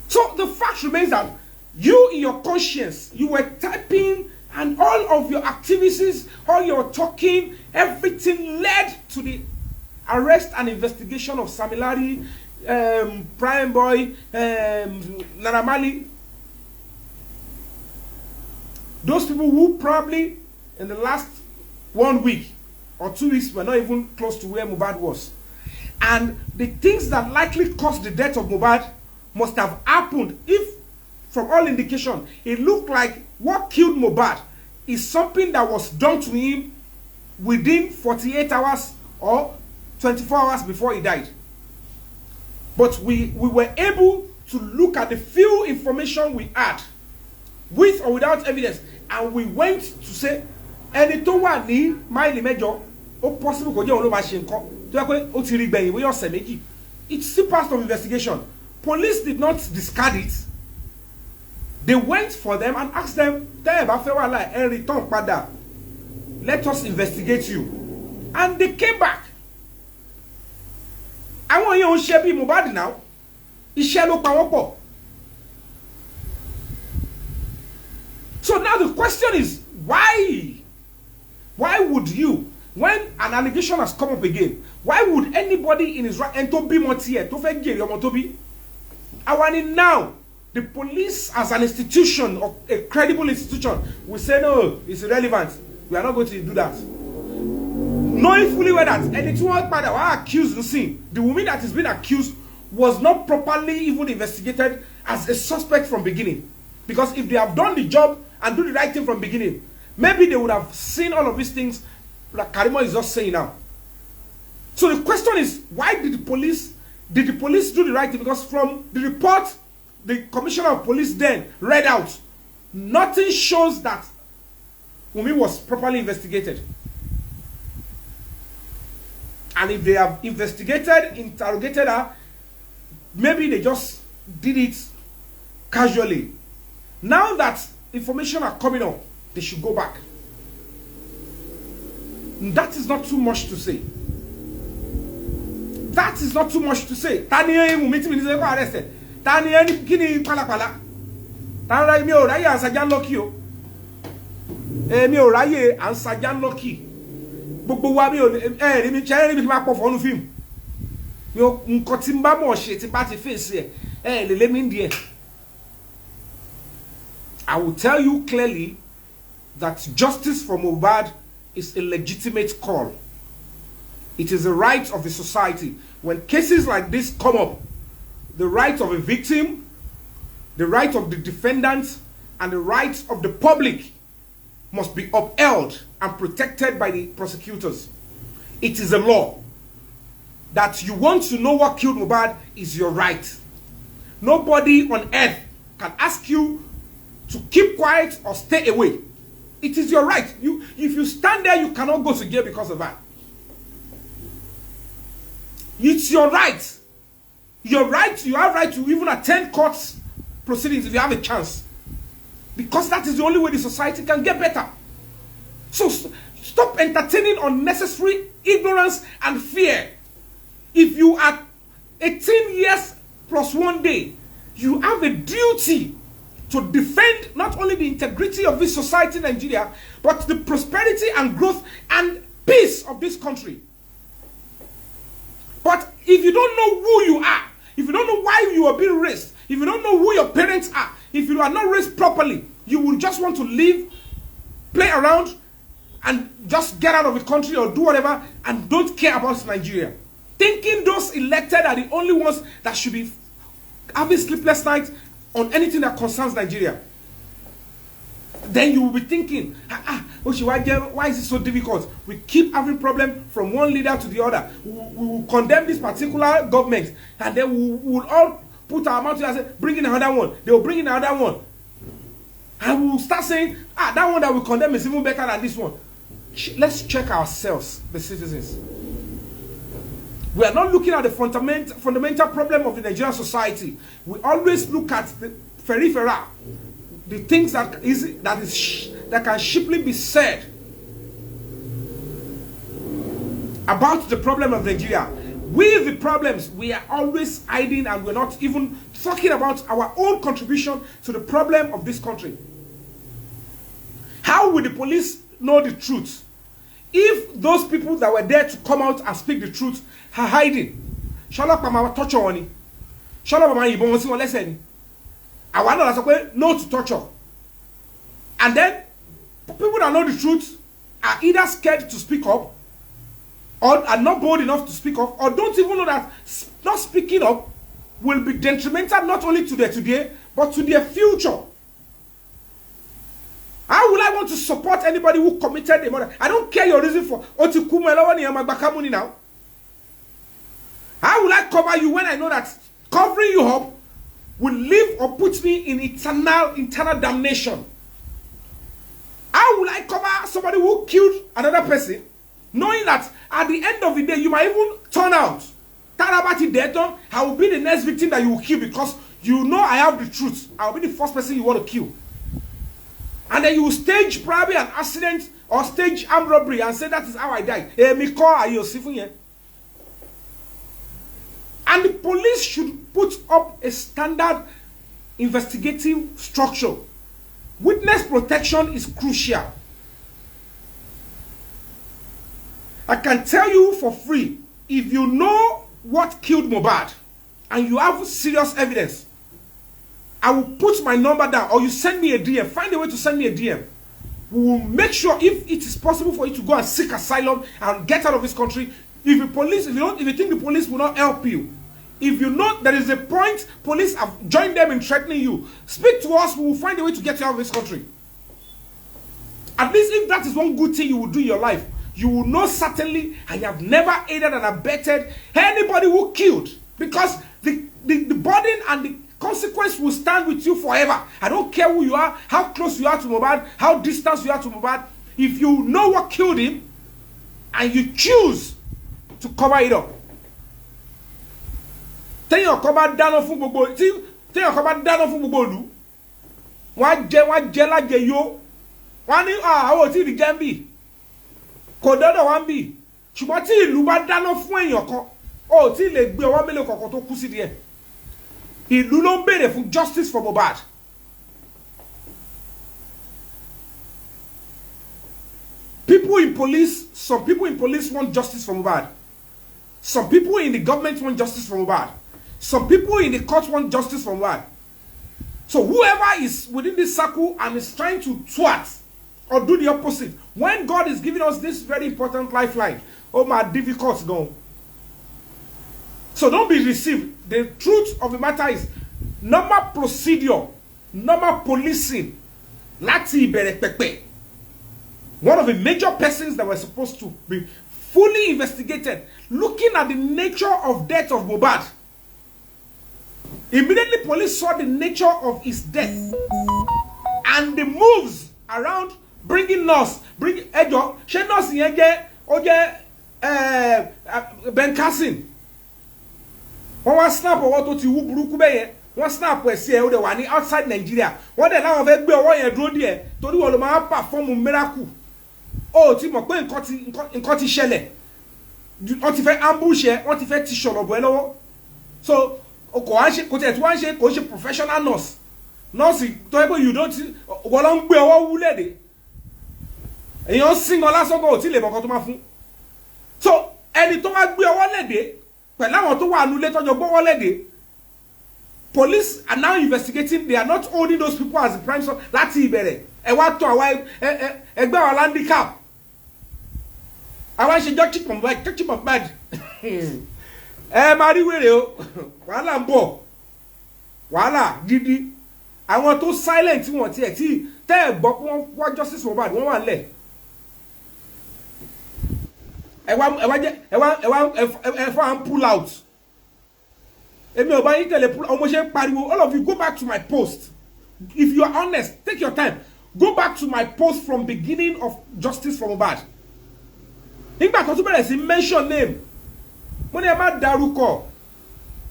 So the fact remains that you, in your conscience, you were typing, and all of your activities, all your talking, everything led to the arrest and investigation of Samilari, Prime Boy, Naramali. Those people who probably in the last 1 week or 2 weeks were not even close to where Mohbad was. And the things that likely caused the death of Mohbad must have happened if, from all indication, it looked like what killed Mohbad is something that was done to him within 48 hours or 24 hours before he died. But we were able to look at the few information we had, with or without evidence, and we went to say, ẹni tó wà ní máìlì mẹ́jọ, ó possible kò jẹ́ òun ló máa ṣe nǹkan tó yẹ pé ó ti rí gbẹ̀yìn wíyọ̀ ọ̀sẹ̀ méjì. It's still part of investigation. Police did not discard it. They went for them and asked them, tẹ́ ẹ bá fẹ́ wà láì ẹ return padà, let us investigate you. And they came back. Àwọn èèyàn ń ṣe bí Mohbad now. Iṣẹ́ ló pa wọ́n pọ̀. So now the question is, why? Why would you, when an allegation has come up again, why would anybody in his right and to be more here, to forget your motobi? I want it now. The police as an institution, or a credible institution, will say no, it's irrelevant. We are not going to do that. Knowing fully well that any two partner are accused of sin, the woman that is being accused was not properly even investigated as a suspect from beginning. Because if they have done the job and do the right thing from the beginning, maybe they would have seen all of these things that Karimo is just saying now. So the question is, why did the police do the right thing? Because from the report the commissioner of police then read out, nothing shows that Wumi was properly investigated. And if they have investigated, interrogated her, maybe they just did it casually. Now that information are coming up, they should go back. That is not too much to say. That is not too much to say. Tani Wumi ti go arrested. Tani any kini pala. Tani mi o raye ansajan lucky o. Mi o raye ansajan lucky. Gbogbo wa mi o ri mi chere mi ma po fonu film. Mi o nkan ti nba mo se ti ba ti face e le mi ndie. I will tell you clearly that justice for Mohbad is a legitimate call. It is the right of the society. When cases like this come up, the right of a victim, the right of the defendant, and the right of the public must be upheld and protected by the prosecutors. It is a law. That you want to know what killed Mohbad is your right. Nobody on earth can ask you to keep quiet or stay away. It is your right. If you stand there, you cannot go to jail because of that. It's your right. Your right, you have right to even attend court proceedings if you have a chance. Because that is the only way the society can get better. So stop entertaining unnecessary ignorance and fear. If you are 18 years plus 1 day, you have a duty to defend not only the integrity of this society in Nigeria, but the prosperity and growth and peace of this country. But if you don't know who you are, if you don't know why you are being raised, if you don't know who your parents are, if you are not raised properly, you will just want to live, play around, and just get out of the country or do whatever, and don't care about Nigeria. Thinking those elected are the only ones that should be having sleepless nights on anything that concerns Nigeria. Then you will be thinking, why is it so difficult? We keep having problems from one leader to the other. We will condemn this particular government, and then we will all put our mouth together and say, bring in another one. They will bring in another one. And we will start saying, that one that we condemn is even better than this one. Let's check ourselves, the citizens. We are not looking at the fundamental problem of the Nigerian society. We always look at the peripheral, the things that can cheaply be said about the problem of Nigeria. With the problems, we are always hiding, and we're not even talking about our own contribution to the problem of this country. How will the police know the truth if those people that were there to come out and speak the truth are hiding? Shalapama torture oni. Shalapama yibon si won lese ni. Awa na sọ pé no to torture. And then people that know the truth are either scared to speak up, or are not bold enough to speak up, or don't even know that not speaking up will be detrimental not only to their today, but to their future. How will I want to support anybody who committed a murder? I don't care your reason for now. How will I cover you when I know that covering you up will leave or put me in eternal damnation? How will I cover somebody who killed another person, knowing that at the end of the day you might even turn out? I will be the next victim that you will kill because you know I have the truth. I will be the first person you want to kill. And then you will stage probably an accident or stage armed robbery and say that is how I died. And the police should put up a standard investigative structure. Witness protection is crucial. I can tell you for free, if you know what killed Mohbad and you have serious evidence, I will put my number down, or you send me a DM. Find a way to send me a DM. We will make sure, if it is possible for you to go and seek asylum and get out of this country. If you think the police will not help you, if you know there is a point police have joined them in threatening you, speak to us. We will find a way to get you out of this country. At least if that is one good thing you will do in your life, you will know certainly I have never aided and abetted anybody who killed, because the burden and the consequence will stand with you forever. I don't care who you are, how close you are to Mohbad, how distant you are to Mohbad. If you know what killed him and you choose to cover it up, téèyàn kan bá dáná fún gbogbo ìlú, wọ́n jẹ lájẹ yó, wọ́n ní àwọn ò tí ì rí jẹ́ ń bì, kò dọ́dọ̀ wá ń bì, ṣùgbọ́n tí ìlú bá dáná fún èèyàn kan, ó tí ì lè gbé ọwọ́ mélòó kọ̀ọ̀kan tó kú sí díẹ̀. Ìlú ló ń béèrè fún justice for Mohbad. Some people in police want justice for Mohbad. Some people in the government want justice for Mohbad. Some people in the court want justice for Mohbad. So whoever is within this circle and is trying to thwart or do the opposite, when God is giving us this very important lifeline, oh my, difficult no. So don't be deceived. The truth of the matter is, normal procedure, normal policing, láti ìbẹ̀rẹ̀ pẹ̀pẹ̀. One of the major persons that were supposed to be fully investigated, looking at the nature of death of Mohbad. Immediately police saw the nature of his death and the moves around bringing nurse, she nurse yẹn Ben Carson. Wọ́n wá snap ọwọ́ tó ti wú burúkú bẹ́ẹ̀ yẹn, wọ́n snap ẹ̀ sí ẹ̀ ó dẹ̀ wà ní outside Nigeria, wọ́n dẹ̀ láwọn fẹ́ gbé ọwọ́ yẹn dúró díẹ̀ torí wọ́n ló máa perform miracle. Ó ti mọ̀ pé nǹkan ti ṣẹlẹ̀, wọ́n ti fẹ́ ambush ẹ̀, wọ́n ti fẹ́ ti ṣọ̀rọ̀ bọ̀ ẹ́ lọ́wọ́. So kò tẹ̀ tí wọ́n ṣe kò ṣe professional nurse tó yẹ pé you don't wọ́n lọ ń gbé ọwọ́ wú lẹ́dẹ̀ èèyàn sìn ọ́ lásán kò tí lè mọ̀ kan tó máa fún. So ẹni tó wá gbé ọwọ́ lẹ́dẹ̀ pẹ̀lú àwọn tó wà nulẹ̀ tọ́jọ́ gbọ́wọ́ lẹ́dẹ̀, police are now investigating. They are not holding those people as the prime suspect láti ìbẹ̀rẹ̀. Ẹ wá tọ̀ àwa ẹgbẹ́ àwọn handicap, àwa ṣe judging of bad. Ẹ máa rí wèrè o, wàhálà ń bọ̀, wàhálà gidi. Àwọn tó silent wọn tiẹ̀ tí tẹ́ ẹ̀ gbọ́ pé wọ́n wá justice for Mohbad, wọ́n wà nílẹ̀. Ẹ fọ́ à pull out. Èmi ò bá yín tẹ̀lé pull out, ọmọ ṣe ń pariwo. All of you go back to my post. If you are honest, take your time. Go back to my post from beginning of justice for Mohbad. Nígbà tó tún bẹ̀rẹ̀ sí mention name, mo ní ẹ má dárúkọ,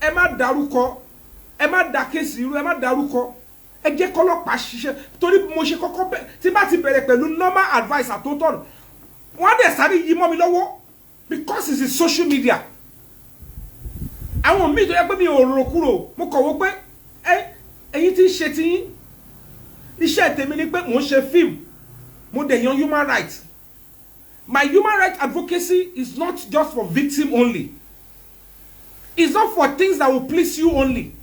ẹ má dá kéèsì irú, ẹ má dárúkọ, ẹ jẹ́ kọ́lọ́pàá ṣiṣẹ́. Torí mo ṣe kọ́kọ́ bẹ̀ tí bá ti bẹ̀rẹ̀ pẹ̀lú normal advice àtótọ́, wọ́n á dẹ̀ sáré yí mọ́ mi lọ́wọ́ because it's in social media. Àwọn míì tó yẹ pé mi ò rò kúrò, mo kọ̀wé pé ẹ̀yin tí ń ṣe ti yín, iṣẹ́ tèmi ni pé mò ń ṣe fíìmù, mo dẹ̀ yan human rights. My human rights advocacy is not just for victim only. It's not for things that will please you only.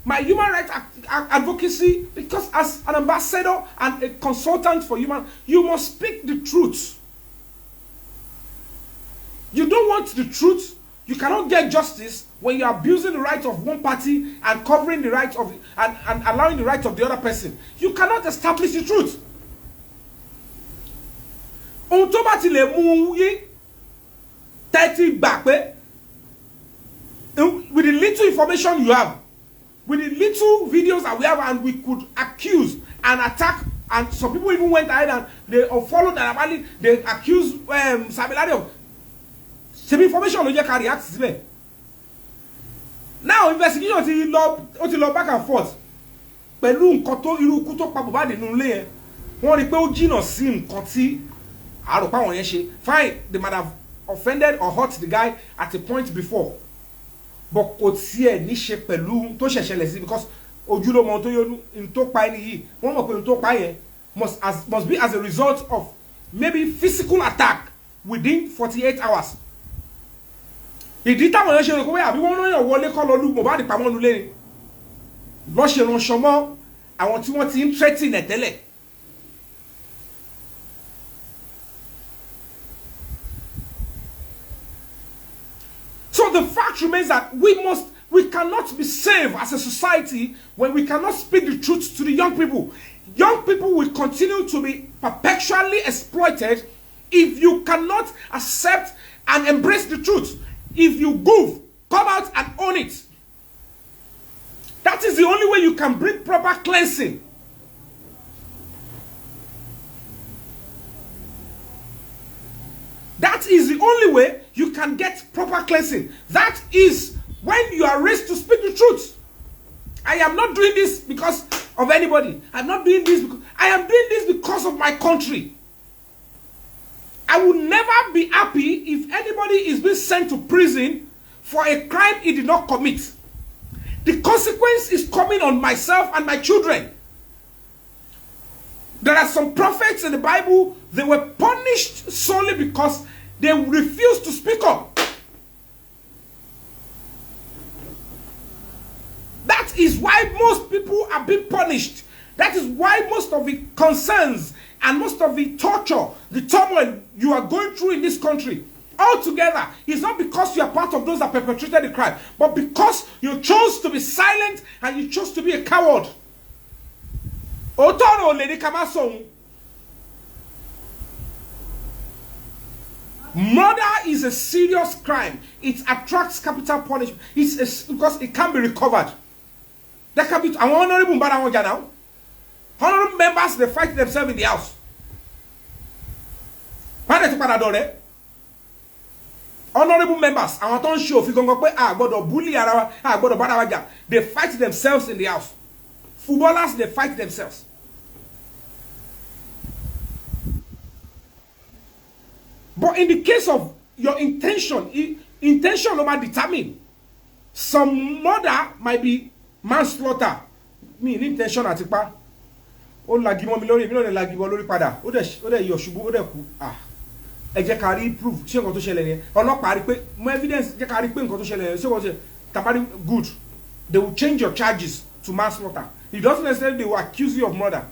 My human rights advocacy, because as an ambassador and a consultant for human, you must speak the truth. You don't want the truth, you cannot get justice when you are abusing the rights of one party and covering the rights of and allowing the rights of the other person. You cannot establish the truth. Ohun tó bá ti lè mú yín tẹ́tí gbà pé with the little information you have, with the little videos that we have, and we could accuse and attack, and some people even went ahead and they followed and they accused Sabilari of some information ló jẹ́ ká react síbẹ̀. Now investigation ti lọ back and forth pẹ̀lú nǹkan tó irú ikú tó pa Mohbad nínú ilé yẹn, wọ́n rí pé ó jìnnà sí nǹkan tí àròpá wọn yẹn ṣe. Fine, they might have offended or hurt the guy at a point before, but kò tiẹ̀ ní ṣe pẹ̀lú tó ṣẹ̀ṣẹlẹ̀ sí, because ojúlówó tó yọnu n tó pa ẹni yìí, wọ́n mọ̀ pé n tó pa yẹn must be as a result of maybe physical attack within 48 hours. Ìdí táwọn yẹn ṣe rò pé àbí wọ́n rán yàn wọlé kọ́ lọ lù Mohbad pamọ́ nulẹ̀ ni lọ́ ṣe ránṣọ mọ́ àwọn tí wọ́n ti ń threaten ẹ̀ tẹ́lẹ̀. So the fact remains that we cannot be safe as a society when we cannot speak the truth to the young people. Young people will continue to be perpetually exploited if you cannot accept and embrace the truth. If you goof, come out and own it. That is the only way you can bring proper cleansing. That is the only way you can get proper cleansing. That is when you are raised to speak the truth. I am not doing this because of anybody. I'm not doing this because I am doing this because of my country. I will never be happy if anybody is being sent to prison for a crime he did not commit. The consequence is coming on myself and my children. There are some prophets in the Bible, they were punished solely because they refused to speak up. That is why most people are being punished. That is why most of the concerns and most of the torture, the turmoil you are going through in this country, altogether, is not because you are part of those that perpetrated the crime, but because you chose to be silent and you chose to be a coward. Murder is a serious crime. It attracts capital punishment. Because it can be recovered. There can be honorable now. Honorable members, they fight themselves in the house. Honorable members, I want to show if you go bully, they fight themselves in the house. Footballers, they fight themselves. But in the case of your intention, intention will determine. Some murder might be manslaughter. Me intention atipa. O lagi mo mi lórí, mi no le lagi mo lórí padà. O de yo ṣubú, o de kú. Ah. Ẹ jẹ́ ká rí proof ṣé nǹkan tó ṣẹlẹ̀ yẹn. Ọlọ́pàá rí pé mo evidence jẹ́ ká rí pé nǹkan tó ṣẹlẹ̀ yẹn. Ṣé nǹkan tó ṣe tabari good. They will change your charges to manslaughter. It doesn't necessarily they will accuse you of murder.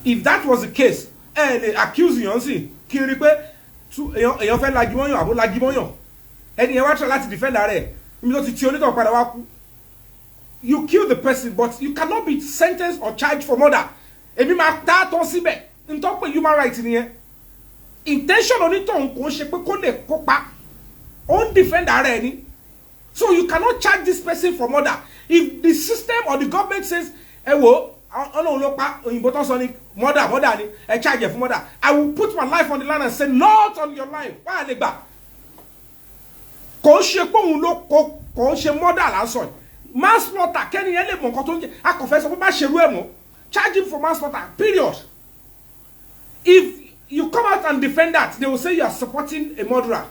If that was the case, they accuse you, see, kí rí pé èèyàn fẹ́ lagi mọ́yàn àbó lagi mọ́yàn. Ẹni yẹn wá try láti defend rẹ̀. Mi ló ti ti onítọ̀ padà wá kú. You kill the person, but you cannot be sentenced or charged for murder. Èmi máa dá tán síbẹ̀. N tó pé human rights nìyẹn. Intention onítọ̀ kò ṣe pé kó lè kópa. Ó ń defend rẹ̀ ni. So you cannot charge this person for murder. If the system or the government says, ẹ wo, ọ̀nà ló pa òyìnbó tó sọ ni murder ni, ẹ charge for murder, I will put my life on the line and say, not on your life. Why are they back? Kò ṣe pé òun ló kò ṣe murder lásán. Manslaughter, kẹ́ni yẹn lè mọ̀ nǹkan tó ń jẹ́, a kò fẹ́ sọ pé má ṣerú ẹ̀ mọ́. Charge him for manslaughter, period. If you come out and defend that, they will say you are supporting a murderer.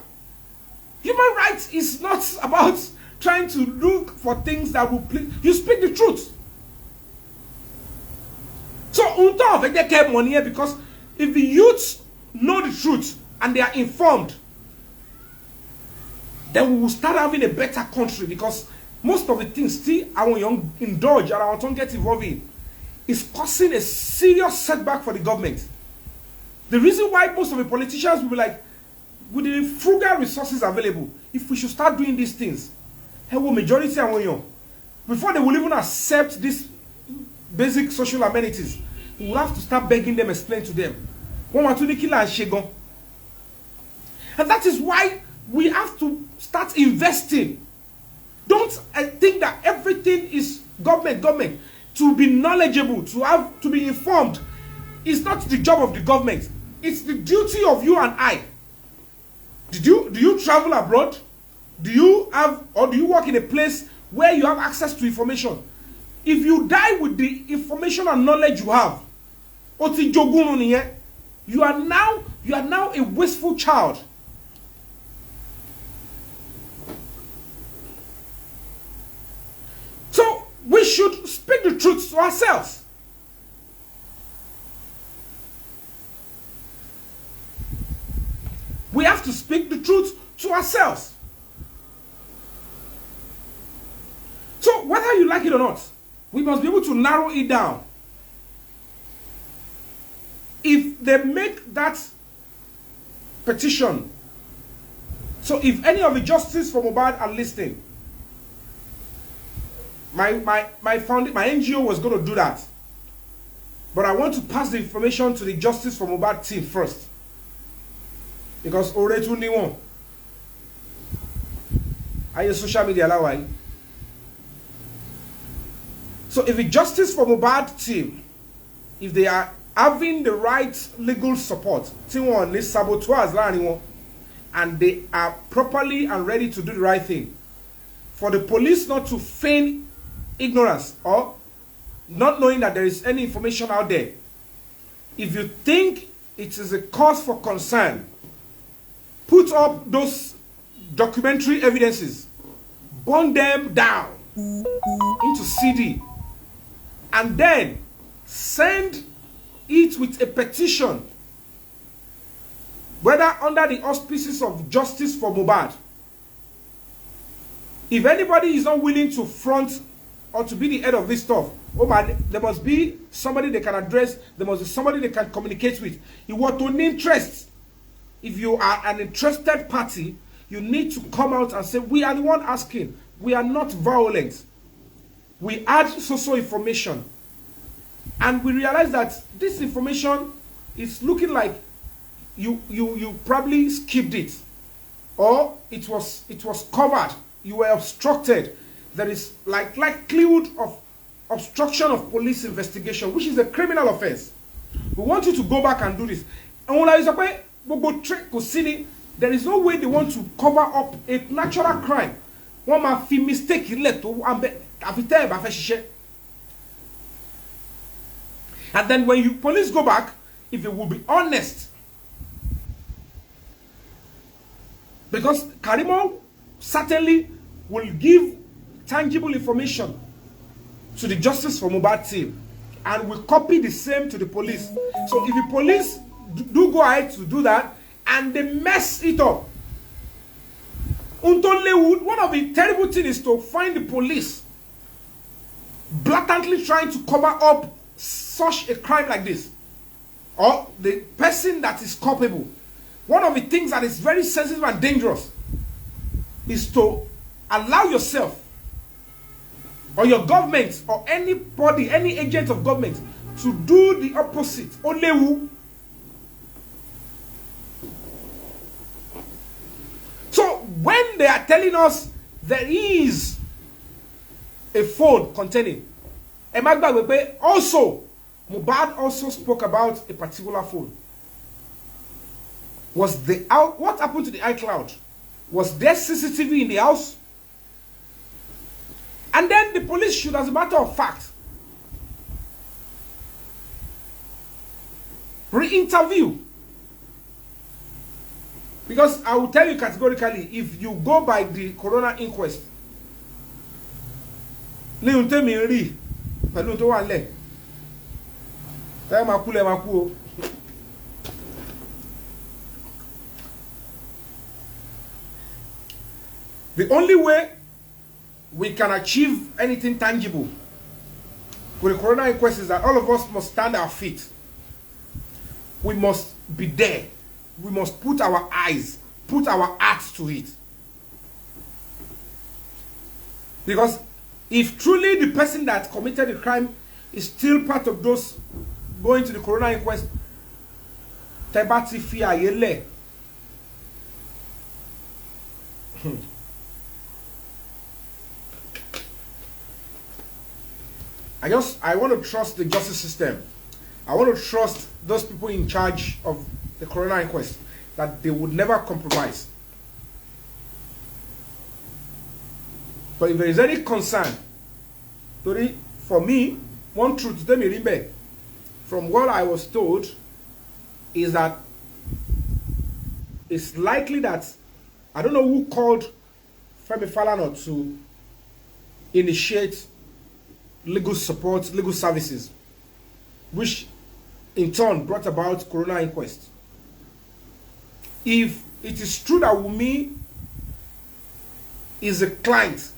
Human rights is not about trying to look for things that will please. You speak the truth. So, unto of get money here, because if the youths know the truth and they are informed, then we will start having a better country, because most of the things still our young indulge and our tongue get involved in is causing a serious setback for the government. The reason why most of the politicians will be like, with the frugal resources available, if we should start doing these things, majority before they will even accept these basic social amenities, we will have to start begging them, explain to them. And that is why we have to start investing. Don't think that everything is government. To be knowledgeable, to be informed, is not the job of the government. It's the duty of you and I. Do you travel abroad? Do you work in a place where you have access to information? If you die with the information and knowledge you have, you are now a wasteful child. So we should speak the truth to ourselves. We have to speak the truth to ourselves. So whether you like it or not, we must be able to narrow it down. If they make that petition, so if any of the justices for Mohbad are listening, my NGO was going to do that. But I want to pass the information to the Justice for Mohbad team first. Because already too new one. I use social media allow. So if the Justice for Mohbad team, if they are having the right legal support, team one, they saboteur anyone, and they are properly and ready to do the right thing, for the police not to feign ignorance or not knowing that there is any information out there. If you think it is a cause for concern, put up those documentary evidences, burn them down into CD, and then send it with a petition, whether under the auspices of Justice for Mohbad. If anybody is not willing to front or to be the head of this stuff, oh man, there must be somebody they can address, there must be somebody they can communicate with. You want to interest. If you are an interested party, you need to come out and say, we are the one asking. We are not violent. We add social information. And we realize that this information is looking like you probably skipped it. Or it was covered. You were obstructed. There is likelihood of obstruction of police investigation, which is a criminal offense. We want you to go back and do this. And when I say, there is no way they want to cover up a natural crime. One man feel mistake and then when you police go back, if they will be honest, because Karimo certainly will give tangible information to the Justice for Mohbad team and will copy the same to the police. So if the police do go ahead to do that and they mess it up, one of the terrible things is to find the police blatantly trying to cover up such a crime like this, or the person that is culpable. One of the things that is very sensitive and dangerous is to allow yourself or your government or anybody, any agent of government, to do the opposite. Olewu. So when they are telling us there is a phone containing, also, Mohbad also spoke about a particular phone. What happened to the iCloud? Was there CCTV in the house? And then the police should, as a matter of fact, re-interview. Because I will tell you categorically, if you go by the coroner inquest, the only way we can achieve anything tangible with the coroner inquest is that all of us must stand our feet. We must be there. We must put our eyes, put our hearts to it. Because if truly the person that committed the crime is still part of those going to the coroner inquest, Tebati Fia Yele. I want to trust the justice system. I want to trust those people in charge of the coroner inquest, that they would never compromise. But if there is any concern, for me, one truth, from what I was told, is that it's likely that, I don't know who called Femi Falana to initiate legal support, legal services, which in turn brought about coroner inquest. If it is true that Wumi is a client,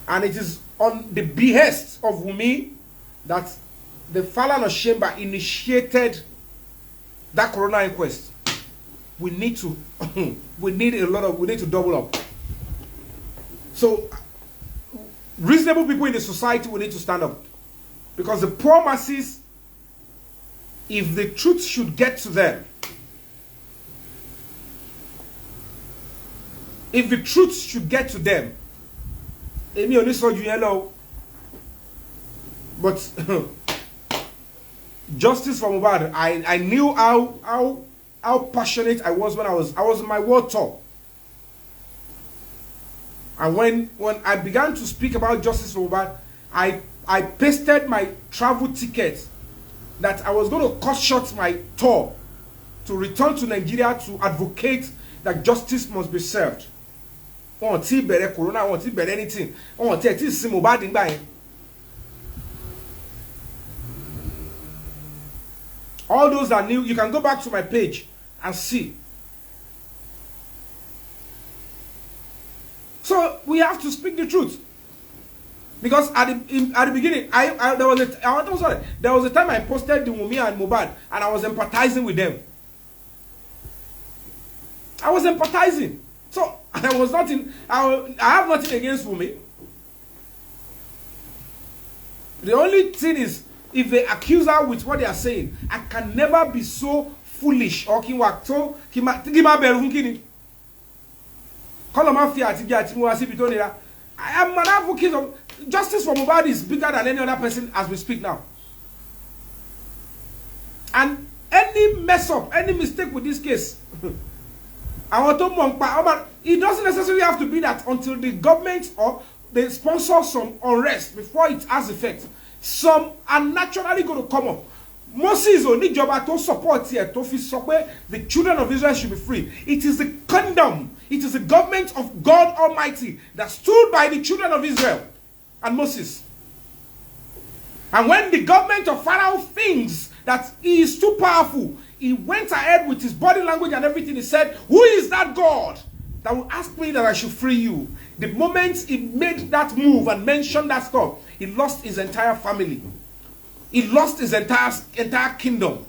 and it is on the behest of Wumi that the Falana chamber initiated that coroner inquest, we need to we need to double up. So reasonable people in the society will need to stand up. Because the poor masses, if the truth should get to them, if the truth should get to them, Amy only saw you yellow, but justice for Mohbad, I knew how passionate I was when I was on my world tour. And when I began to speak about justice for Mohbad, I pasted my travel tickets that I was going to cut short my tour to return to Nigeria to advocate that justice must be served. On ti bere corona, on ti bere anything. On ti si Mohbad ngba yen. All those that knew, you can go back to my page and see. So we have to speak the truth. Because at the beginning, there was a time I posted the Wumi and Mohbad, and I was empathizing with them. I was empathizing. So I was not in. I have nothing against Wumi. The only thing is, if they accuse her with what they are saying, I can never be so foolish or I am an advocate of justice for Mohbad is bigger than any other person as we speak now. And any mess up, any mistake with this case, it doesn't necessarily have to be that until the government or they sponsor some unrest before it has effect. Some are naturally going to come up. Moses only job to support here to support the children of Israel should be free. It is the kingdom, it is the government of God Almighty that stood by the children of Israel and Moses. And when the government of Pharaoh thinks that he is too powerful, he went ahead with his body language and everything. He said, "Who is that God that will ask me that I should free you?" The moment he made that move and mentioned that stuff, he lost his entire family. He lost his entire kingdom.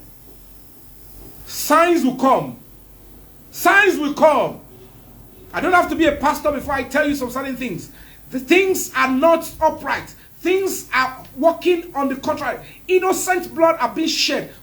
Signs will come. Signs will come. I don't have to be a pastor before I tell you some certain things. The things are not upright. Things are working on the contrary. Innocent blood are being shed.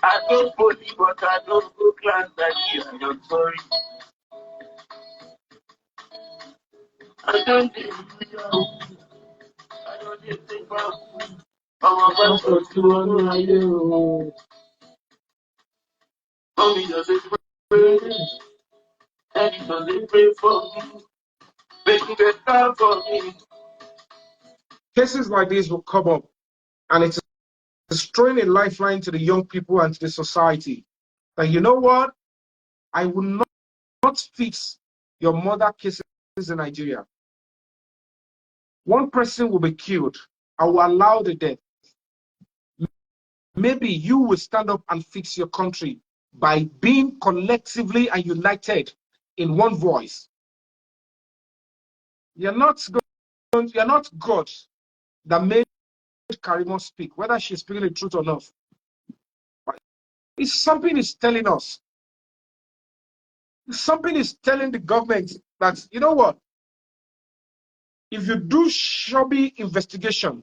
I don't believe, but I don't go class that you and your story. I don't think I don't think about mommy doesn't pray, and he doesn't pray for me. Making it down for me. Cases like this will come up, and it's throwing a lifeline to the young people and to the society. That you know what? I will not fix your murder cases in Nigeria. One person will be killed. I will allow the death. Maybe you will stand up and fix your country by being collectively and united in one voice. You're not God that made Karimo speak, whether she's speaking the truth or not. It's something is telling us. Something is telling the government that, you know what? If you do shabby investigation,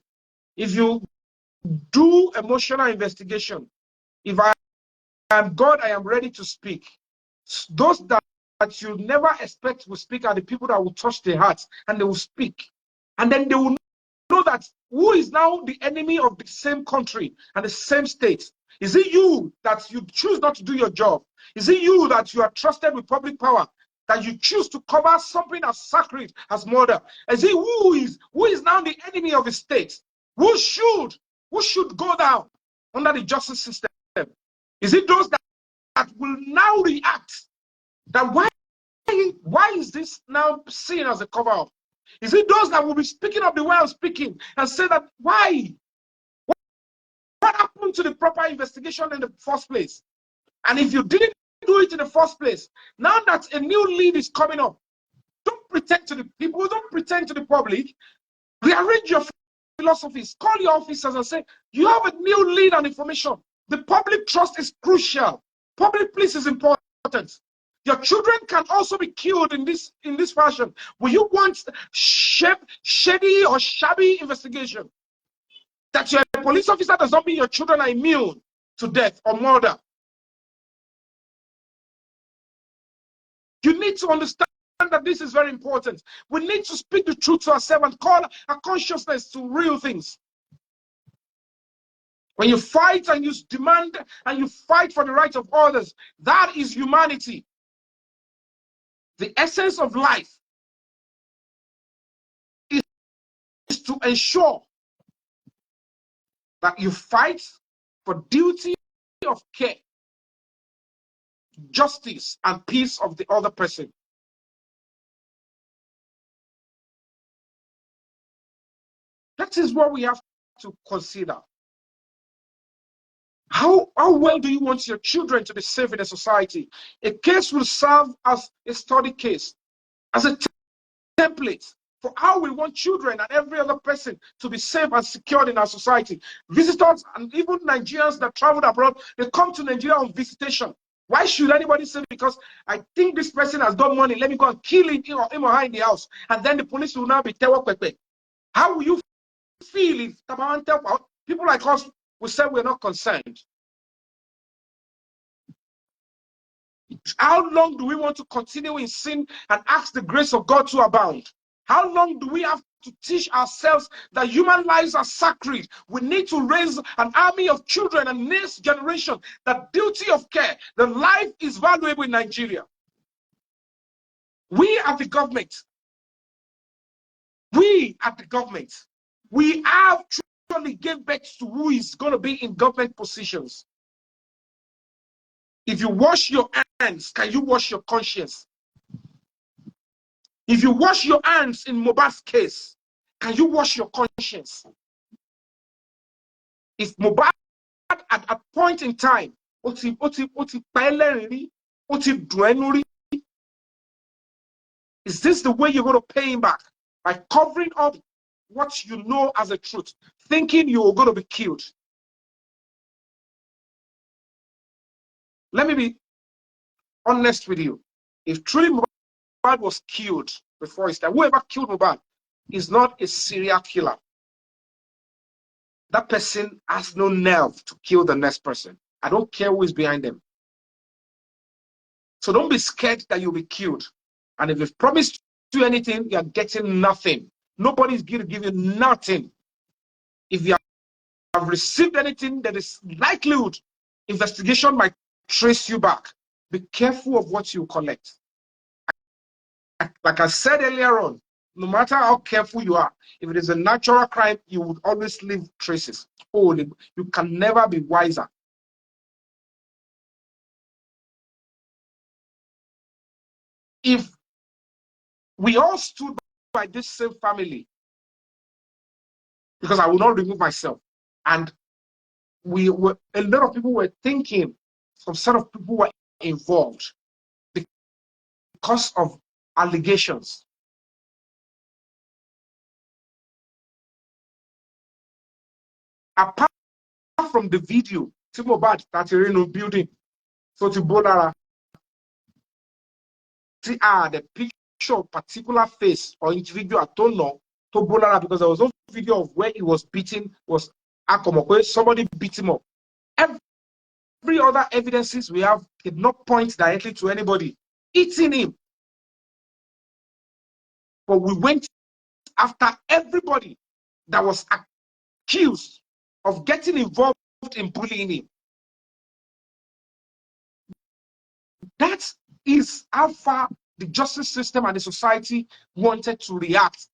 if you do emotional investigation, if I am God, I am ready to speak. Those that you never expect will speak are the people that will touch their hearts and they will speak. And then they will know that who is now the enemy of the same country and the same state. Is it you that you choose not to do your job? Is it you that you are trusted with public power, that you choose to cover something as sacred as murder? Is it who is now the enemy of the state? Who should go down under the justice system? Is it those that will now react? That why is this now seen as a cover-up? Is it those that will be speaking up the way I'm speaking and say that why What happened to the proper investigation in the first place? And if you didn't do it in the first place, now that a new lead is coming up, don't pretend to the people, don't pretend to the public. Rearrange your philosophies. Call your officers and say, you have a new lead on information. The public trust is crucial. Public peace is important. Your children can also be killed in this fashion. Will you want shady or shabby investigation? That you're a police officer does not mean your children are immune to death or murder. You need to understand that this is very important. We need to speak the truth to ourselves and call our consciousness to real things. When you fight and you demand and you fight for the rights of others, that is humanity. The essence of life is to ensure that you fight for duty of care, justice, and peace of the other person. That is what we have to consider. How well do you want your children to be safe in a society? A case will serve as a study case, as a template for how we want children and every other person to be safe and secured in our society. Visitors and even Nigerians that travel abroad, they come to Nigeria on visitation. Why should anybody say, because I think this person has got money, let me go and kill him or her in the house, and then the police will now be tewa. How will you feel if people like us will say we're not concerned? How long do we want to continue in sin and ask the grace of God to abound? How long do we have to teach ourselves that human lives are sacred? We need to raise an army of children and next generation, that duty of care, the life is valuable in Nigeria. We are the government. We have truly gave birth to who is going to be in government positions. If you wash your hands, can you wash your conscience? If you wash your hands in Mohbad's case, can you wash your conscience? If Mohbad at a point in time, is this the way you're going to pay him back? By covering up what you know as a truth, thinking you're going to be killed. Let me be honest with you. If truly Mohbad was killed before his time, whoever killed Mohbad is not a serial killer. That person has no nerve to kill the next person. I don't care who is behind them. So don't be scared that you'll be killed. And if you've promised you anything, you're getting nothing. Nobody's going to give you nothing. If you have received anything, there is likelihood investigation might trace you back. Be careful of what you collect. Like I said earlier on, no matter how careful you are, if it is a natural crime, you would always leave traces. Oh, you can never be wiser. If we all stood by this same family, because I will not remove myself, and a lot of people were thinking, some sort of people were involved because of allegations. Apart from the video, Mohbad that you're in a building, so to Bolara, the picture of particular face or individual, I don't know, to Bolara, because there was no video of where he was beaten, was somebody beat him up. Every other evidences we have did not point directly to anybody eating him. But we went after everybody that was accused of getting involved in bullying him. That is how far the justice system and the society wanted to react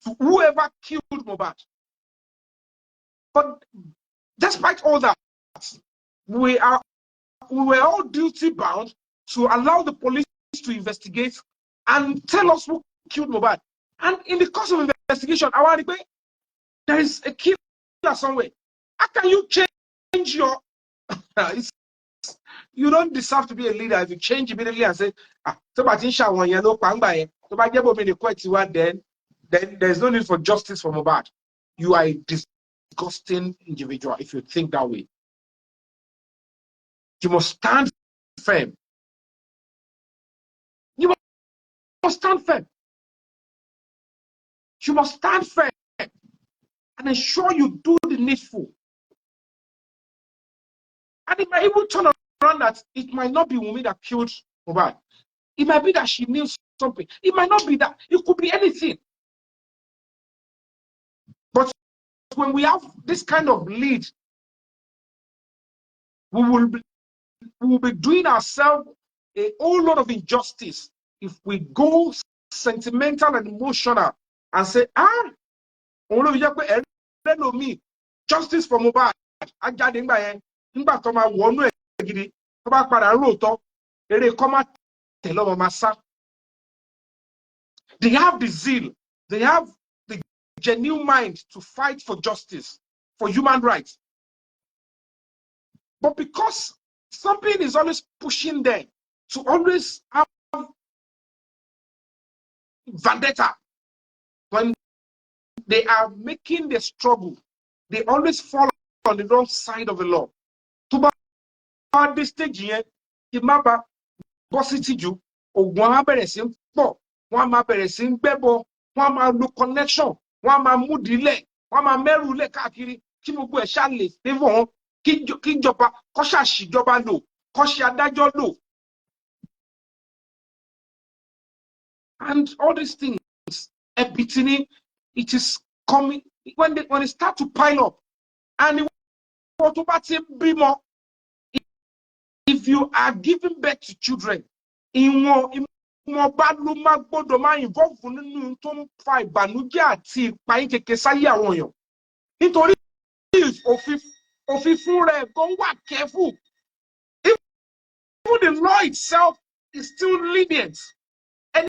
to whoever killed Mohbad. But despite all that, we were all duty bound to allow the police to investigate and tell us who killed Mohbad. And in the course of investigation, there is a killer somewhere. How can you change your you don't deserve to be a leader if you change immediately and say, then there's no need for justice for Mohbad. You are a disgusting individual if you think that way. You must stand firm. You must stand firm. You must stand firm and ensure you do the needful. And it might even turn around that it might not be Wumi that killed Mohbad. It might be that she knew something. It might not be that. It could be anything. But when we have this kind of lead, we will be doing ourselves a whole lot of injustice if we go sentimental and emotional and say, justice for Mohbad. They have the zeal, they have the genuine mind to fight for justice, for human rights. But because something is always pushing them to always have vendetta, when they are making the struggle, they always fall on the wrong side of the law. To this stage here, imaba bositiju, ogun bẹ̀rẹ̀ sí ń pọ̀, wọ́n máa bẹ̀rẹ̀ sí ń gbẹ́bọ, wọ́n máa lo connection, wọ́n máa múdìílẹ̀, wọ́n máa mẹ́rù lẹ̀ káàkiri, kí gbogbo ẹ̀ ṣá lè favour wọn, kí ìjọba kó ṣàṣìjọba lò, kó ṣe adájọ́ lò. And all these things, epitini, it is coming when they start to pile up. And if you are giving birth to children, involve nínú tó ń fa ìbànújẹ́ àti ìpayín kékeré sáyé àwọn èèyàn. Nítorí òfin fún rẹ̀ tó ń wà careful. Even the law itself is still lenient. Ẹni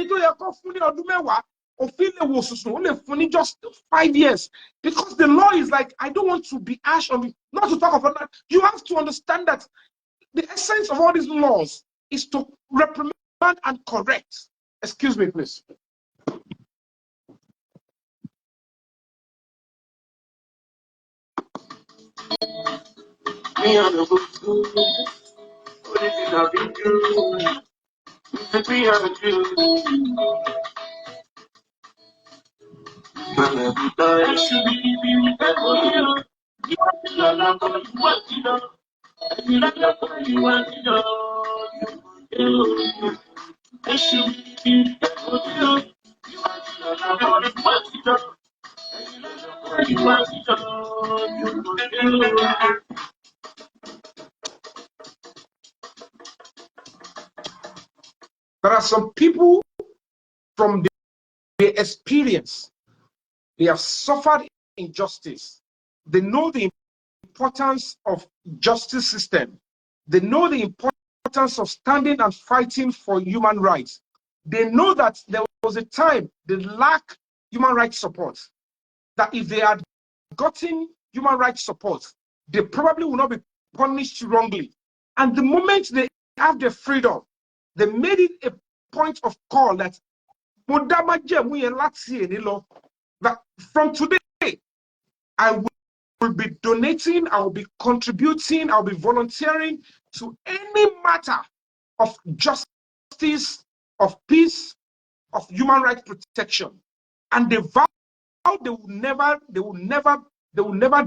tó yẹ kó fún ní ọdún mẹ́wàá, òfin lè wò sùsùn, ó lè fún ní just 5 years. Because the law is like, I don't want to be harsh on it. Not to talk about that. You have to understand that the essence of all these laws is to reprimand and correct. Excuse me, please. Me on the book, what is it I've been doing? Let me have a truth. But every time she be back on you. You want to know, you want to know. And you like what you want to know. And she be back on you. You want to know, you want to know. And you like what you want to know. There are some people from their experience, they have suffered injustice. They know the importance of justice system. They know the importance of standing and fighting for human rights. They know that there was a time they lacked human rights support. That if they had gotten human rights support, they probably would not be punished wrongly. And the moment they have their freedom, they made it a point of call that from today, I will be donating, I will be contributing, I'll be volunteering to any matter of justice, of peace, of human rights protection. And they vow they will never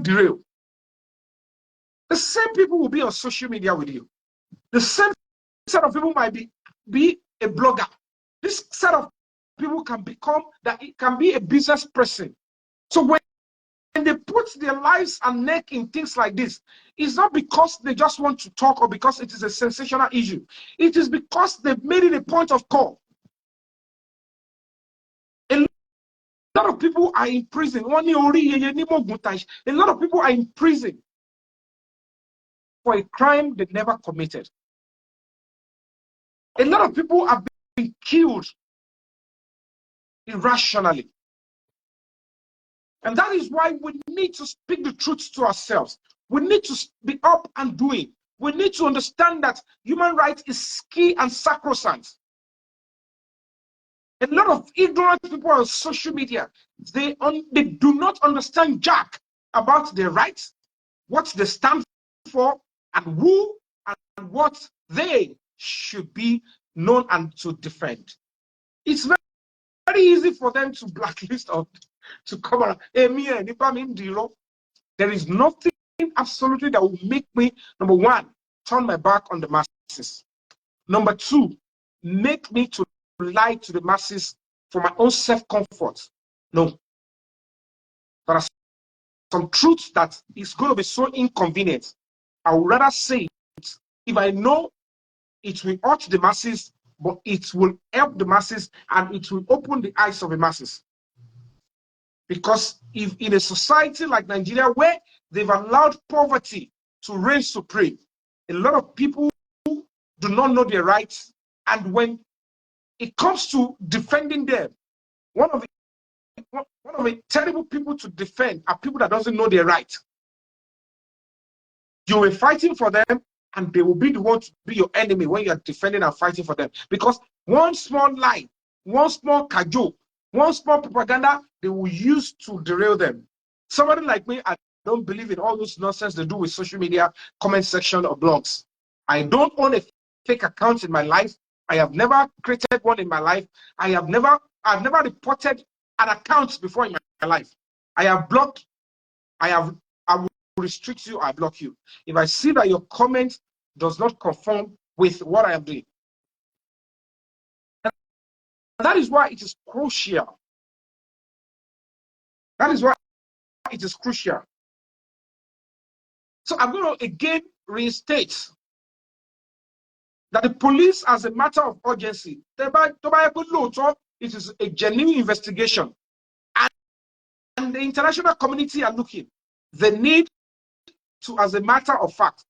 derail. The same people will be on social media with you. The same set of people might be a blogger. This set of people can become that it can be a business person. So when they put their lives and neck in things like this, it's not because they just want to talk or because it is a sensational issue. It is because they've made it a point of call. A lot of people are in prison. A lot of people are in prison for a crime they never committed. A lot of people have been killed irrationally. And that is why we need to speak the truth to ourselves. We need to be up and doing. We need to understand that human rights is key and sacrosanct. A lot of ignorant people on social media, they do not understand jack about their rights, what they stand for, and who and what they should be known and to defend. It's very, very easy for them to blacklist or to come around. There is nothing absolutely that will make me, number one, turn my back on the masses. Number two, make me to lie to the masses for my own self-comfort. No. There are some truths that is going to be so inconvenient. I would rather say it if I know it will hurt the masses, but it will help the masses and it will open the eyes of the masses. Because if in a society like Nigeria, where they've allowed poverty to reign supreme, a lot of people do not know their rights. And when it comes to defending them, one of the terrible people to defend are people that doesn't know their rights. You are fighting for them, and they will be the one to be your enemy when you are defending and fighting for them. Because one small lie, one small cajole, one small propaganda, they will use to derail them. Somebody like me, I don't believe in all those nonsense they do with social media, comment section, or blogs. I don't own a fake account in my life. I have never created one in my life. I've never reported an account before in my life. I have blocked. I will restrict you. I block you. If I see that your comment does not conform with what I am doing. And that is why it is crucial. That is why it is crucial. So I'm going to again reinstate that the police, as a matter of urgency, it is a genuine investigation. And the international community are looking. They need to, as a matter of fact,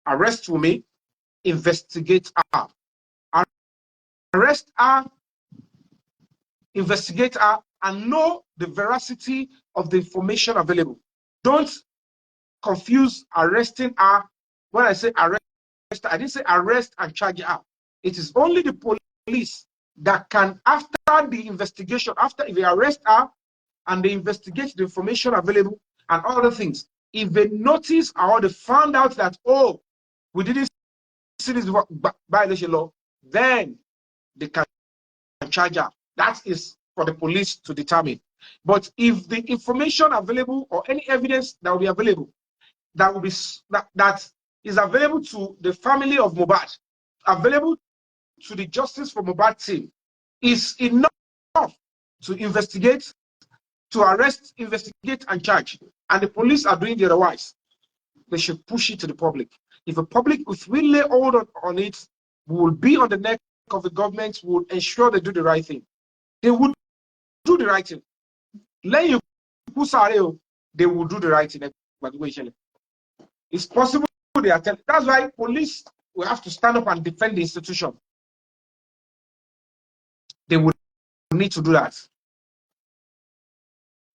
arrest Wumi, investigate her. Arrest her, investigate her, and know the veracity of the information available. Don't confuse arresting her. When I say arrest, I didn't say arrest and charge her. It is only the police that can, after the investigation, after if they arrest her and they investigate the information available and other things, if they notice or they found out that, oh, we didn't see this violation law, then they can charge her. That is for the police to determine. But if the information available or any evidence that will be available that will be that is available to the family of Mohbad, available to the Justice for Mohbad team, is enough to investigate, to arrest, investigate, and charge, and the police are doing the otherwise, they should push it to the public. If the public, if we lay hold on it, we will be on the neck of the government, we will ensure they do the right thing. They would do the right thing. Let you they will do the right thing. It's possible they are telling. That's why police will have to stand up and defend the institution. They will need to do that.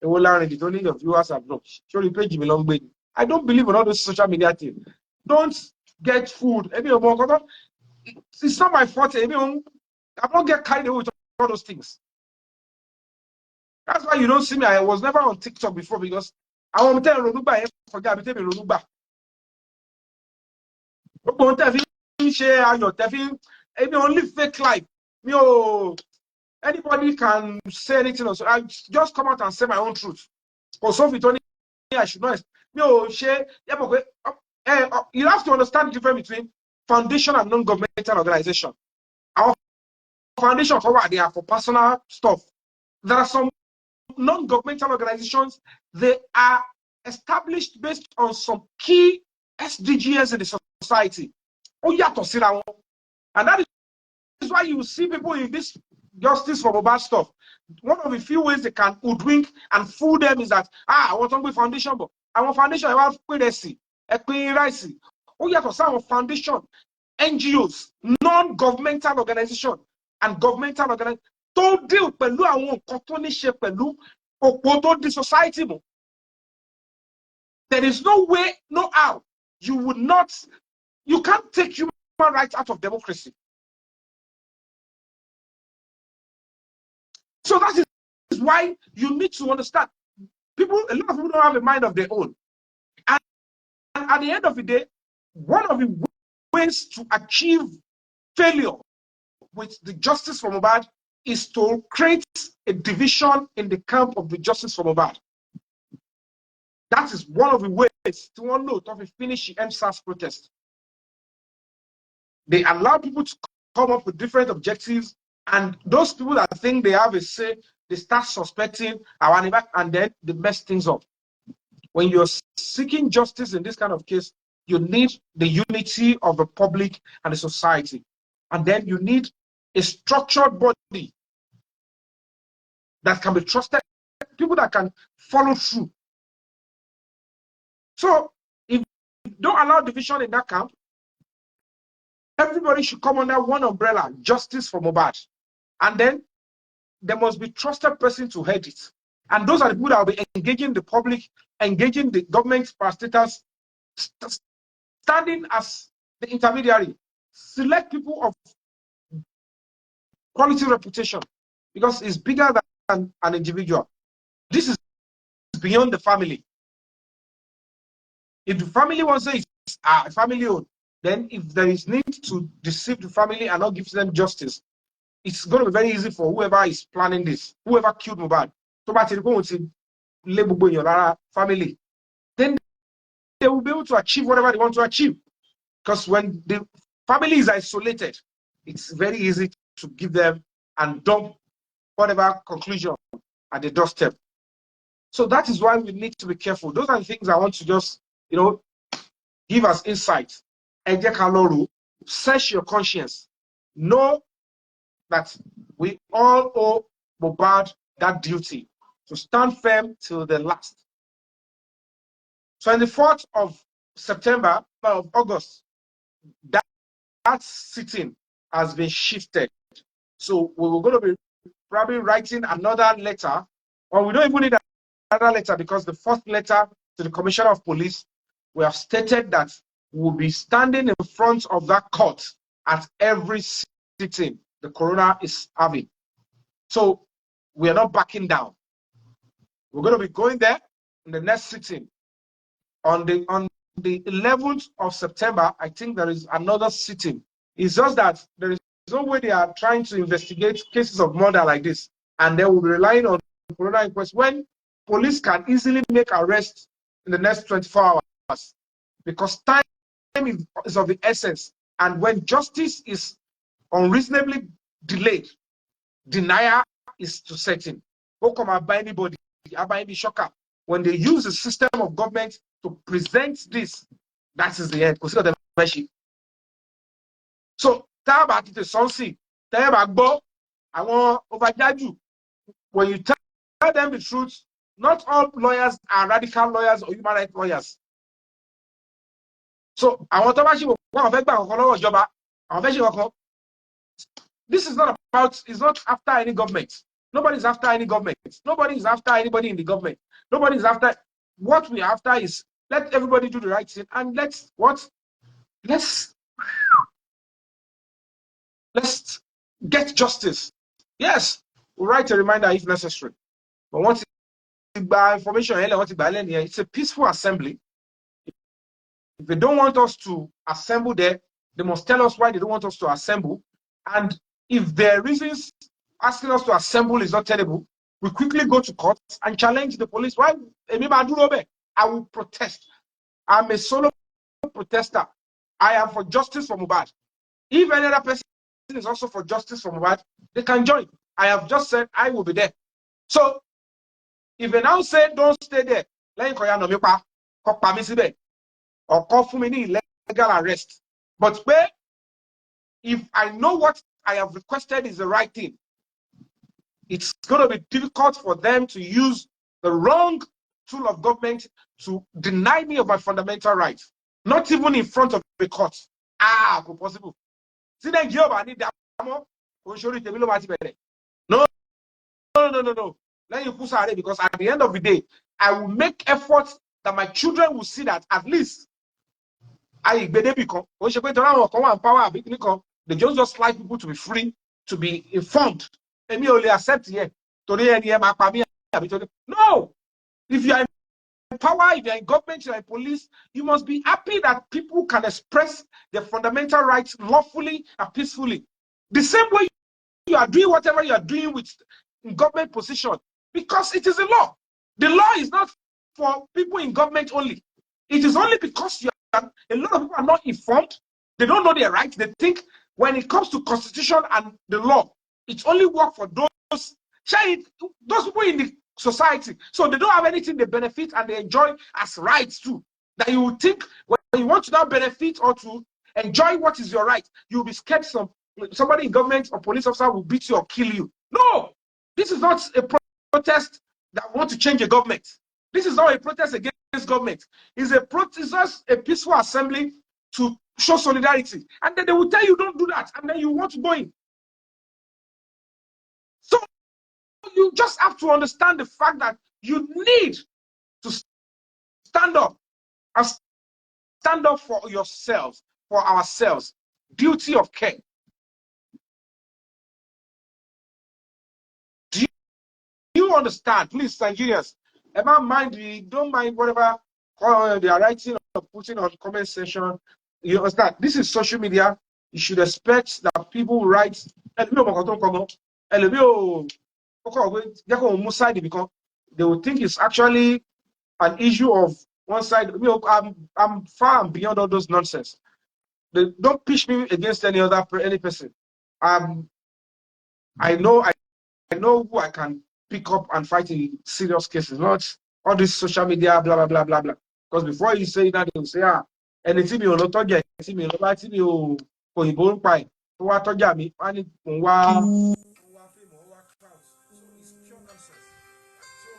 They will learn it. Only the viewers are blocked. Surely page belong with. I don't believe in all those social media things. Don't get food. It's not my fault. I don't get carried away with all those things. That's why you don't see me. I was never on TikTok before because I want to tell Ronuba, forget me, tell me Ronuba. Only fake life. Anybody can say anything. So I just come out and say my own truth. For some people, I should not. You have to understand the difference between foundation and non-governmental organization. Our foundation for what they are for personal stuff. There are some non-governmental organizations, they are established based on some key SDGs in the society. And that is why you see people in this justice for Mohbad stuff. One of the few ways they can hoodwink and fool them is that, I want to be foundation, but I want foundation, I want some foundation, NGOs, non-governmental organization, and governmental organization. To deal pẹ̀lú àwọn nǹkan tó ní ṣe pẹ̀lú òpó tó di society mọ́. There is no way, no how. You can't take human rights out of democracy. So that is why you need to understand. A lot of people don't have a mind of their own. And at the end of the day, one of the ways to achieve failure with the justice for Mohbad is to create a division in the camp of the justice for Mohbad. That is one of the ways to note of a finish the MSAS protest. They allow people to come up with different objectives, and those people that think they have a say, they start suspecting our neighbor, and then they mess things up. When you're seeking justice in this kind of case, you need the unity of the public and the society. And then you need a structured body that can be trusted, people that can follow through. So if you don't allow division in that camp, everybody should come under one umbrella, justice for Mohbad. And then there must be trusted person to head it. And those are the people that will be engaging the public, engaging the government parastatals, standing as the intermediary. Select people of quality reputation, because it's bigger than an individual. This is beyond the family. If the family wants to say it's family owned, then if there is need to deceive the family and not give them justice, it's going to be very easy for whoever is planning this, whoever killed Mohbad, family, then they will be able to achieve whatever they want to achieve. Because when the family is isolated, it's very easy to give them and dump whatever conclusion at the doorstep. So that is why we need to be careful. Those are the things I want to just, give us insight. Search your conscience. Know that we all owe Mohbad that duty to stand firm till the last. So on the 4th of September, of August, that sitting has been shifted. So we were going to be probably writing another letter, or we don't even need another letter, because the first letter to the Commissioner of Police, we have stated that we'll be standing in front of that court at every sitting the coroner is having. So we are not backing down. We're going to be going there in the next sitting. On the 11th of September, I think there is another sitting. It's just that there is no way they are trying to investigate cases of murder like this, and they will be relying on coroner inquest when police can easily make arrests in the next 24 hours, because time is of the essence. And when justice is unreasonably delayed, denial is to set in. Go come and buy anybody, buy any shocker. When they use the system of government to present this, that is the end. So, when you tell them the truth, not all lawyers are radical lawyers or human rights lawyers. So, this is not about, it's not after any government. Nobody's after any government. Nobody is after anybody in the government. Nobody's after. What we're after is let everybody do the right thing, and let's get justice. Yes, we'll write a reminder if necessary. But once by information, it's a peaceful assembly. If they don't want us to assemble there, they must tell us why they don't want us to assemble. And if their reasons asking us to assemble is not tenable, we quickly go to court and challenge the police. Why? I will protest. I'm a solo protester. I am for justice for Mohbad. If any other person is also for justice for Mohbad, they can join. I have just said I will be there. So if they now say don't stay there, or call for me illegal arrest. But if I know what I have requested is the right thing, it's going to be difficult for them to use the wrong tool of government to deny me of my fundamental rights, not even in front of the court. Possible. See, then I need that. No, no. Let you push out because at the end of the day, I will make efforts that my children will see that at least I become. They just like people to be free, to be informed. And me only accept here. No, if you are in power, if you are in government, you are in police, you must be happy that people can express their fundamental rights lawfully and peacefully. The same way you are doing whatever you are doing with government position, because it is a law. The law is not for people in government only. It is only because a lot of people are not informed. They don't know their rights. They think when it comes to constitution and the law, it's only work for those people in the society. So they don't have anything they benefit and they enjoy as rights too. That you would think when you want to now benefit or to enjoy what is your right, you'll be scared somebody in government or police officer will beat you or kill you. No, this is not a protest that want to change a government. This is not a protest against government. It's just a peaceful assembly to show solidarity. And then they will tell you don't do that, and then you want to go in. So you just have to understand the fact that you need to stand up and stand up for yourselves, for ourselves. Duty of care. Do you understand? Please, Nigerians, don't mind whatever they are writing or putting on the comment section. You understand? This is social media. You should expect that people write. They will think it's actually an issue of one side. I'm far and beyond all those nonsense. Don't pitch me against any person. I know who I can pick up and fight in serious cases, not all this social media, blah, blah, blah, blah, blah. Because before you say that, they will say, anything you not target, anything you not buy, who are target me, and it's pure nonsense. So,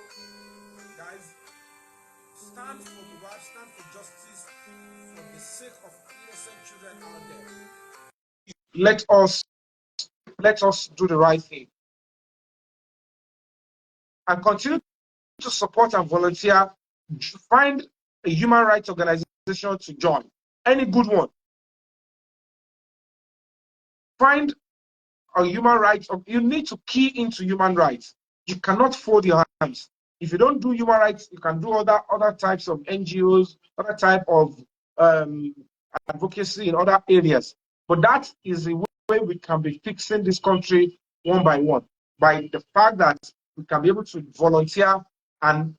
guys, stand for the right, stand for justice for the sake of innocent children out there. Let us do the right thing and continue to support and volunteer. Find a human rights organization to join, any good one. Find a human rights. You need to key into human rights. You cannot fold your hands. If you don't do human rights, you can do other types of NGOs, other type of advocacy in other areas. But that is the way we can be fixing this country one by one, by the fact that we can be able to volunteer and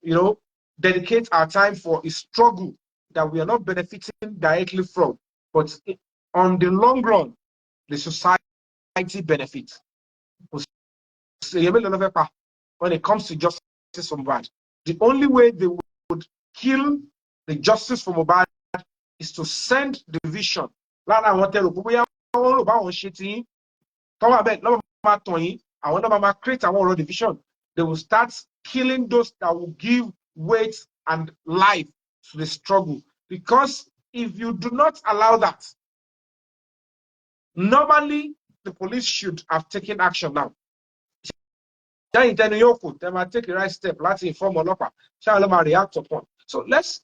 dedicate our time for a struggle that we are not benefiting directly from, but on the long run, the society benefits. When it comes to justice for Mohbad, the only way they would kill the justice for Mohbad is to send division. Create our division. They will start killing those that will give weight and life to the struggle. Because if you do not allow that, normally the police should have taken action now. They might take the right step. Let's inform Olapa. React upon. So let's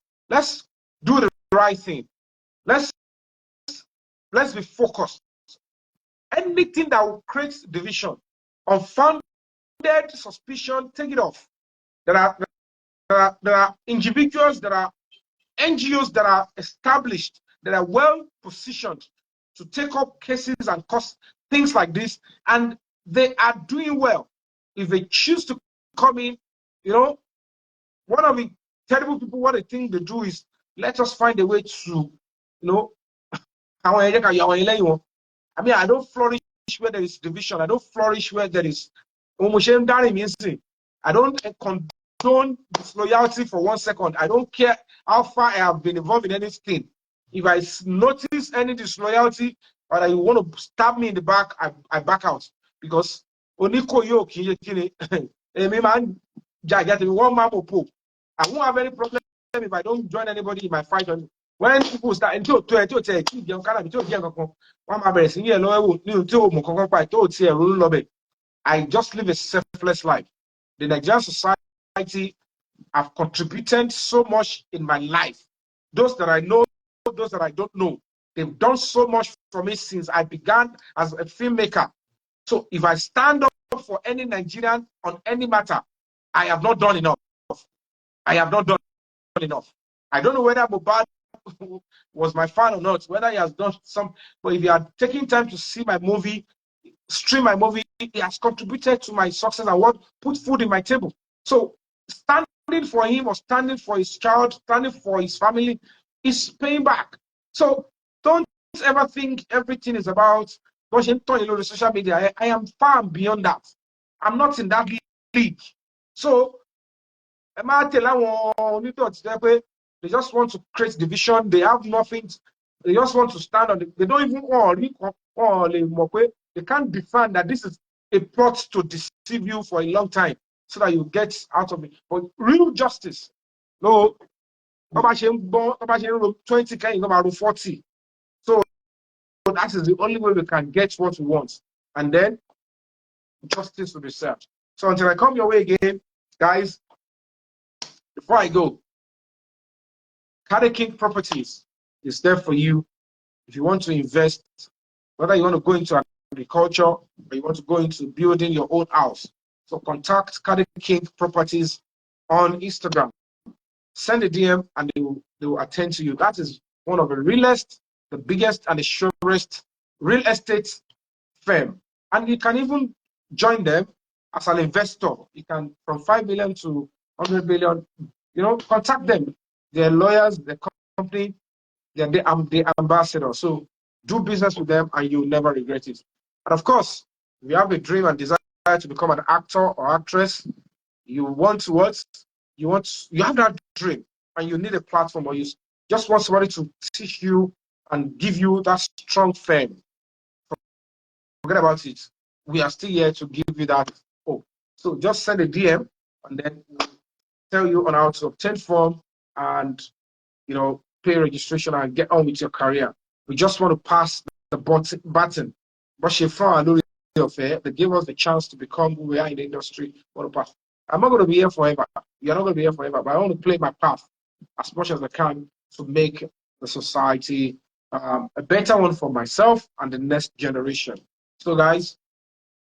do the right thing. Let's be focused. Anything that will create division, unfounded suspicion, take it off. There are individuals, there are NGOs that are established, that are well positioned to take up cases and cause things like this, and they are doing well. If they choose to come in, one of the terrible people, what they think they do is let us find a way to, I mean, I don't flourish where there is division. I don't flourish where there is. I don't condone disloyalty for 1 second. I don't care how far I have been involved in anything. If I notice any disloyalty or that you want to stab me in the back, I back out. Because Oniko yo kini man one man popo. I won't have any problem if I don't join anybody in my fight. When people start I just live a selfless life. The Nigerian society I've contributed so much in my life. Those that I know, those that I don't know, they've done so much for me since I began as a filmmaker. So if I stand up for any Nigerian on any matter, I have not done enough. I have not done enough. I don't know whether Mohbad was my fan or not, whether he has done some, but if you are taking time to see my movie, stream my movie, he has contributed to my success and what put food in my table. So standing for him or standing for his child, standing for his family is paying back. So don't ever think everything is about watching the social media. I am far beyond that. I'm not in that league. So they just want to create division. They have nothing. They just want to stand on it. They don't even they can't defend that this is a plot to deceive you for a long time so that you get out of it. But real justice, no, 20 can 40. So that is the only way we can get what we want. And then justice will be served. So until I come your way again, guys, before I go, King Properties is there for you if you want to invest, whether you want to go into agriculture or you want to go into building your own house. So contact King Properties on Instagram. Send a DM and they will attend to you. That is one of the realest, the biggest, and the surest real estate firm. And you can even join them as an investor. You can from 5 million to 100 million. Contact them. They're lawyers, the company, they're the ambassador. So do business with them and you'll never regret it. And of course, if you have a dream and desire to become an actor or actress, you want to what? You have that dream and you need a platform, or you just want somebody to teach you and give you that strong fame. Forget about it. We are still here to give you that hope. So just send a DM and then we'll tell you on how to obtain form and pay registration and get on with your career. We just want to pass the button. But they gave us the chance to become who we are in the industry. I'm not going to be here forever. You're not going to be here forever, but I want to play my path as much as I can to make the society a better one for myself and the next generation. So, guys,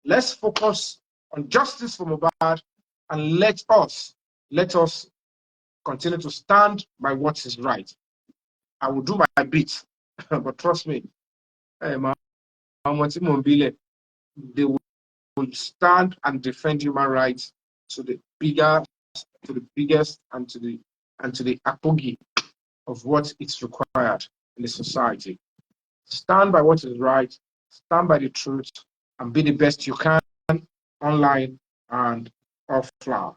let's focus on justice for Mohbad and let us continue to stand by what is right. I will do my bit, but trust me, they will stand and defend human rights to the biggest, and to the apogee of what is required in the society. Stand by what is right, stand by the truth, and be the best you can online and offline.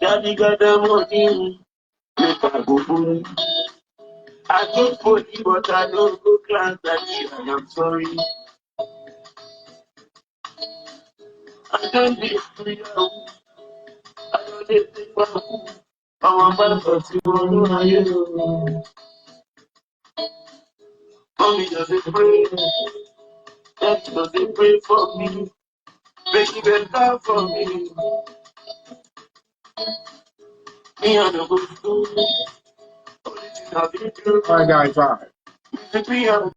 Daddy got the money, make I go for I go for you, but I don't go class Daddy, and I'm sorry. I don't be free, I don't take back. I'm about to go you. Mommy doesn't pray, Daddy doesn't pray for me. Make it better for me. Me and the good. All right, guys, all right.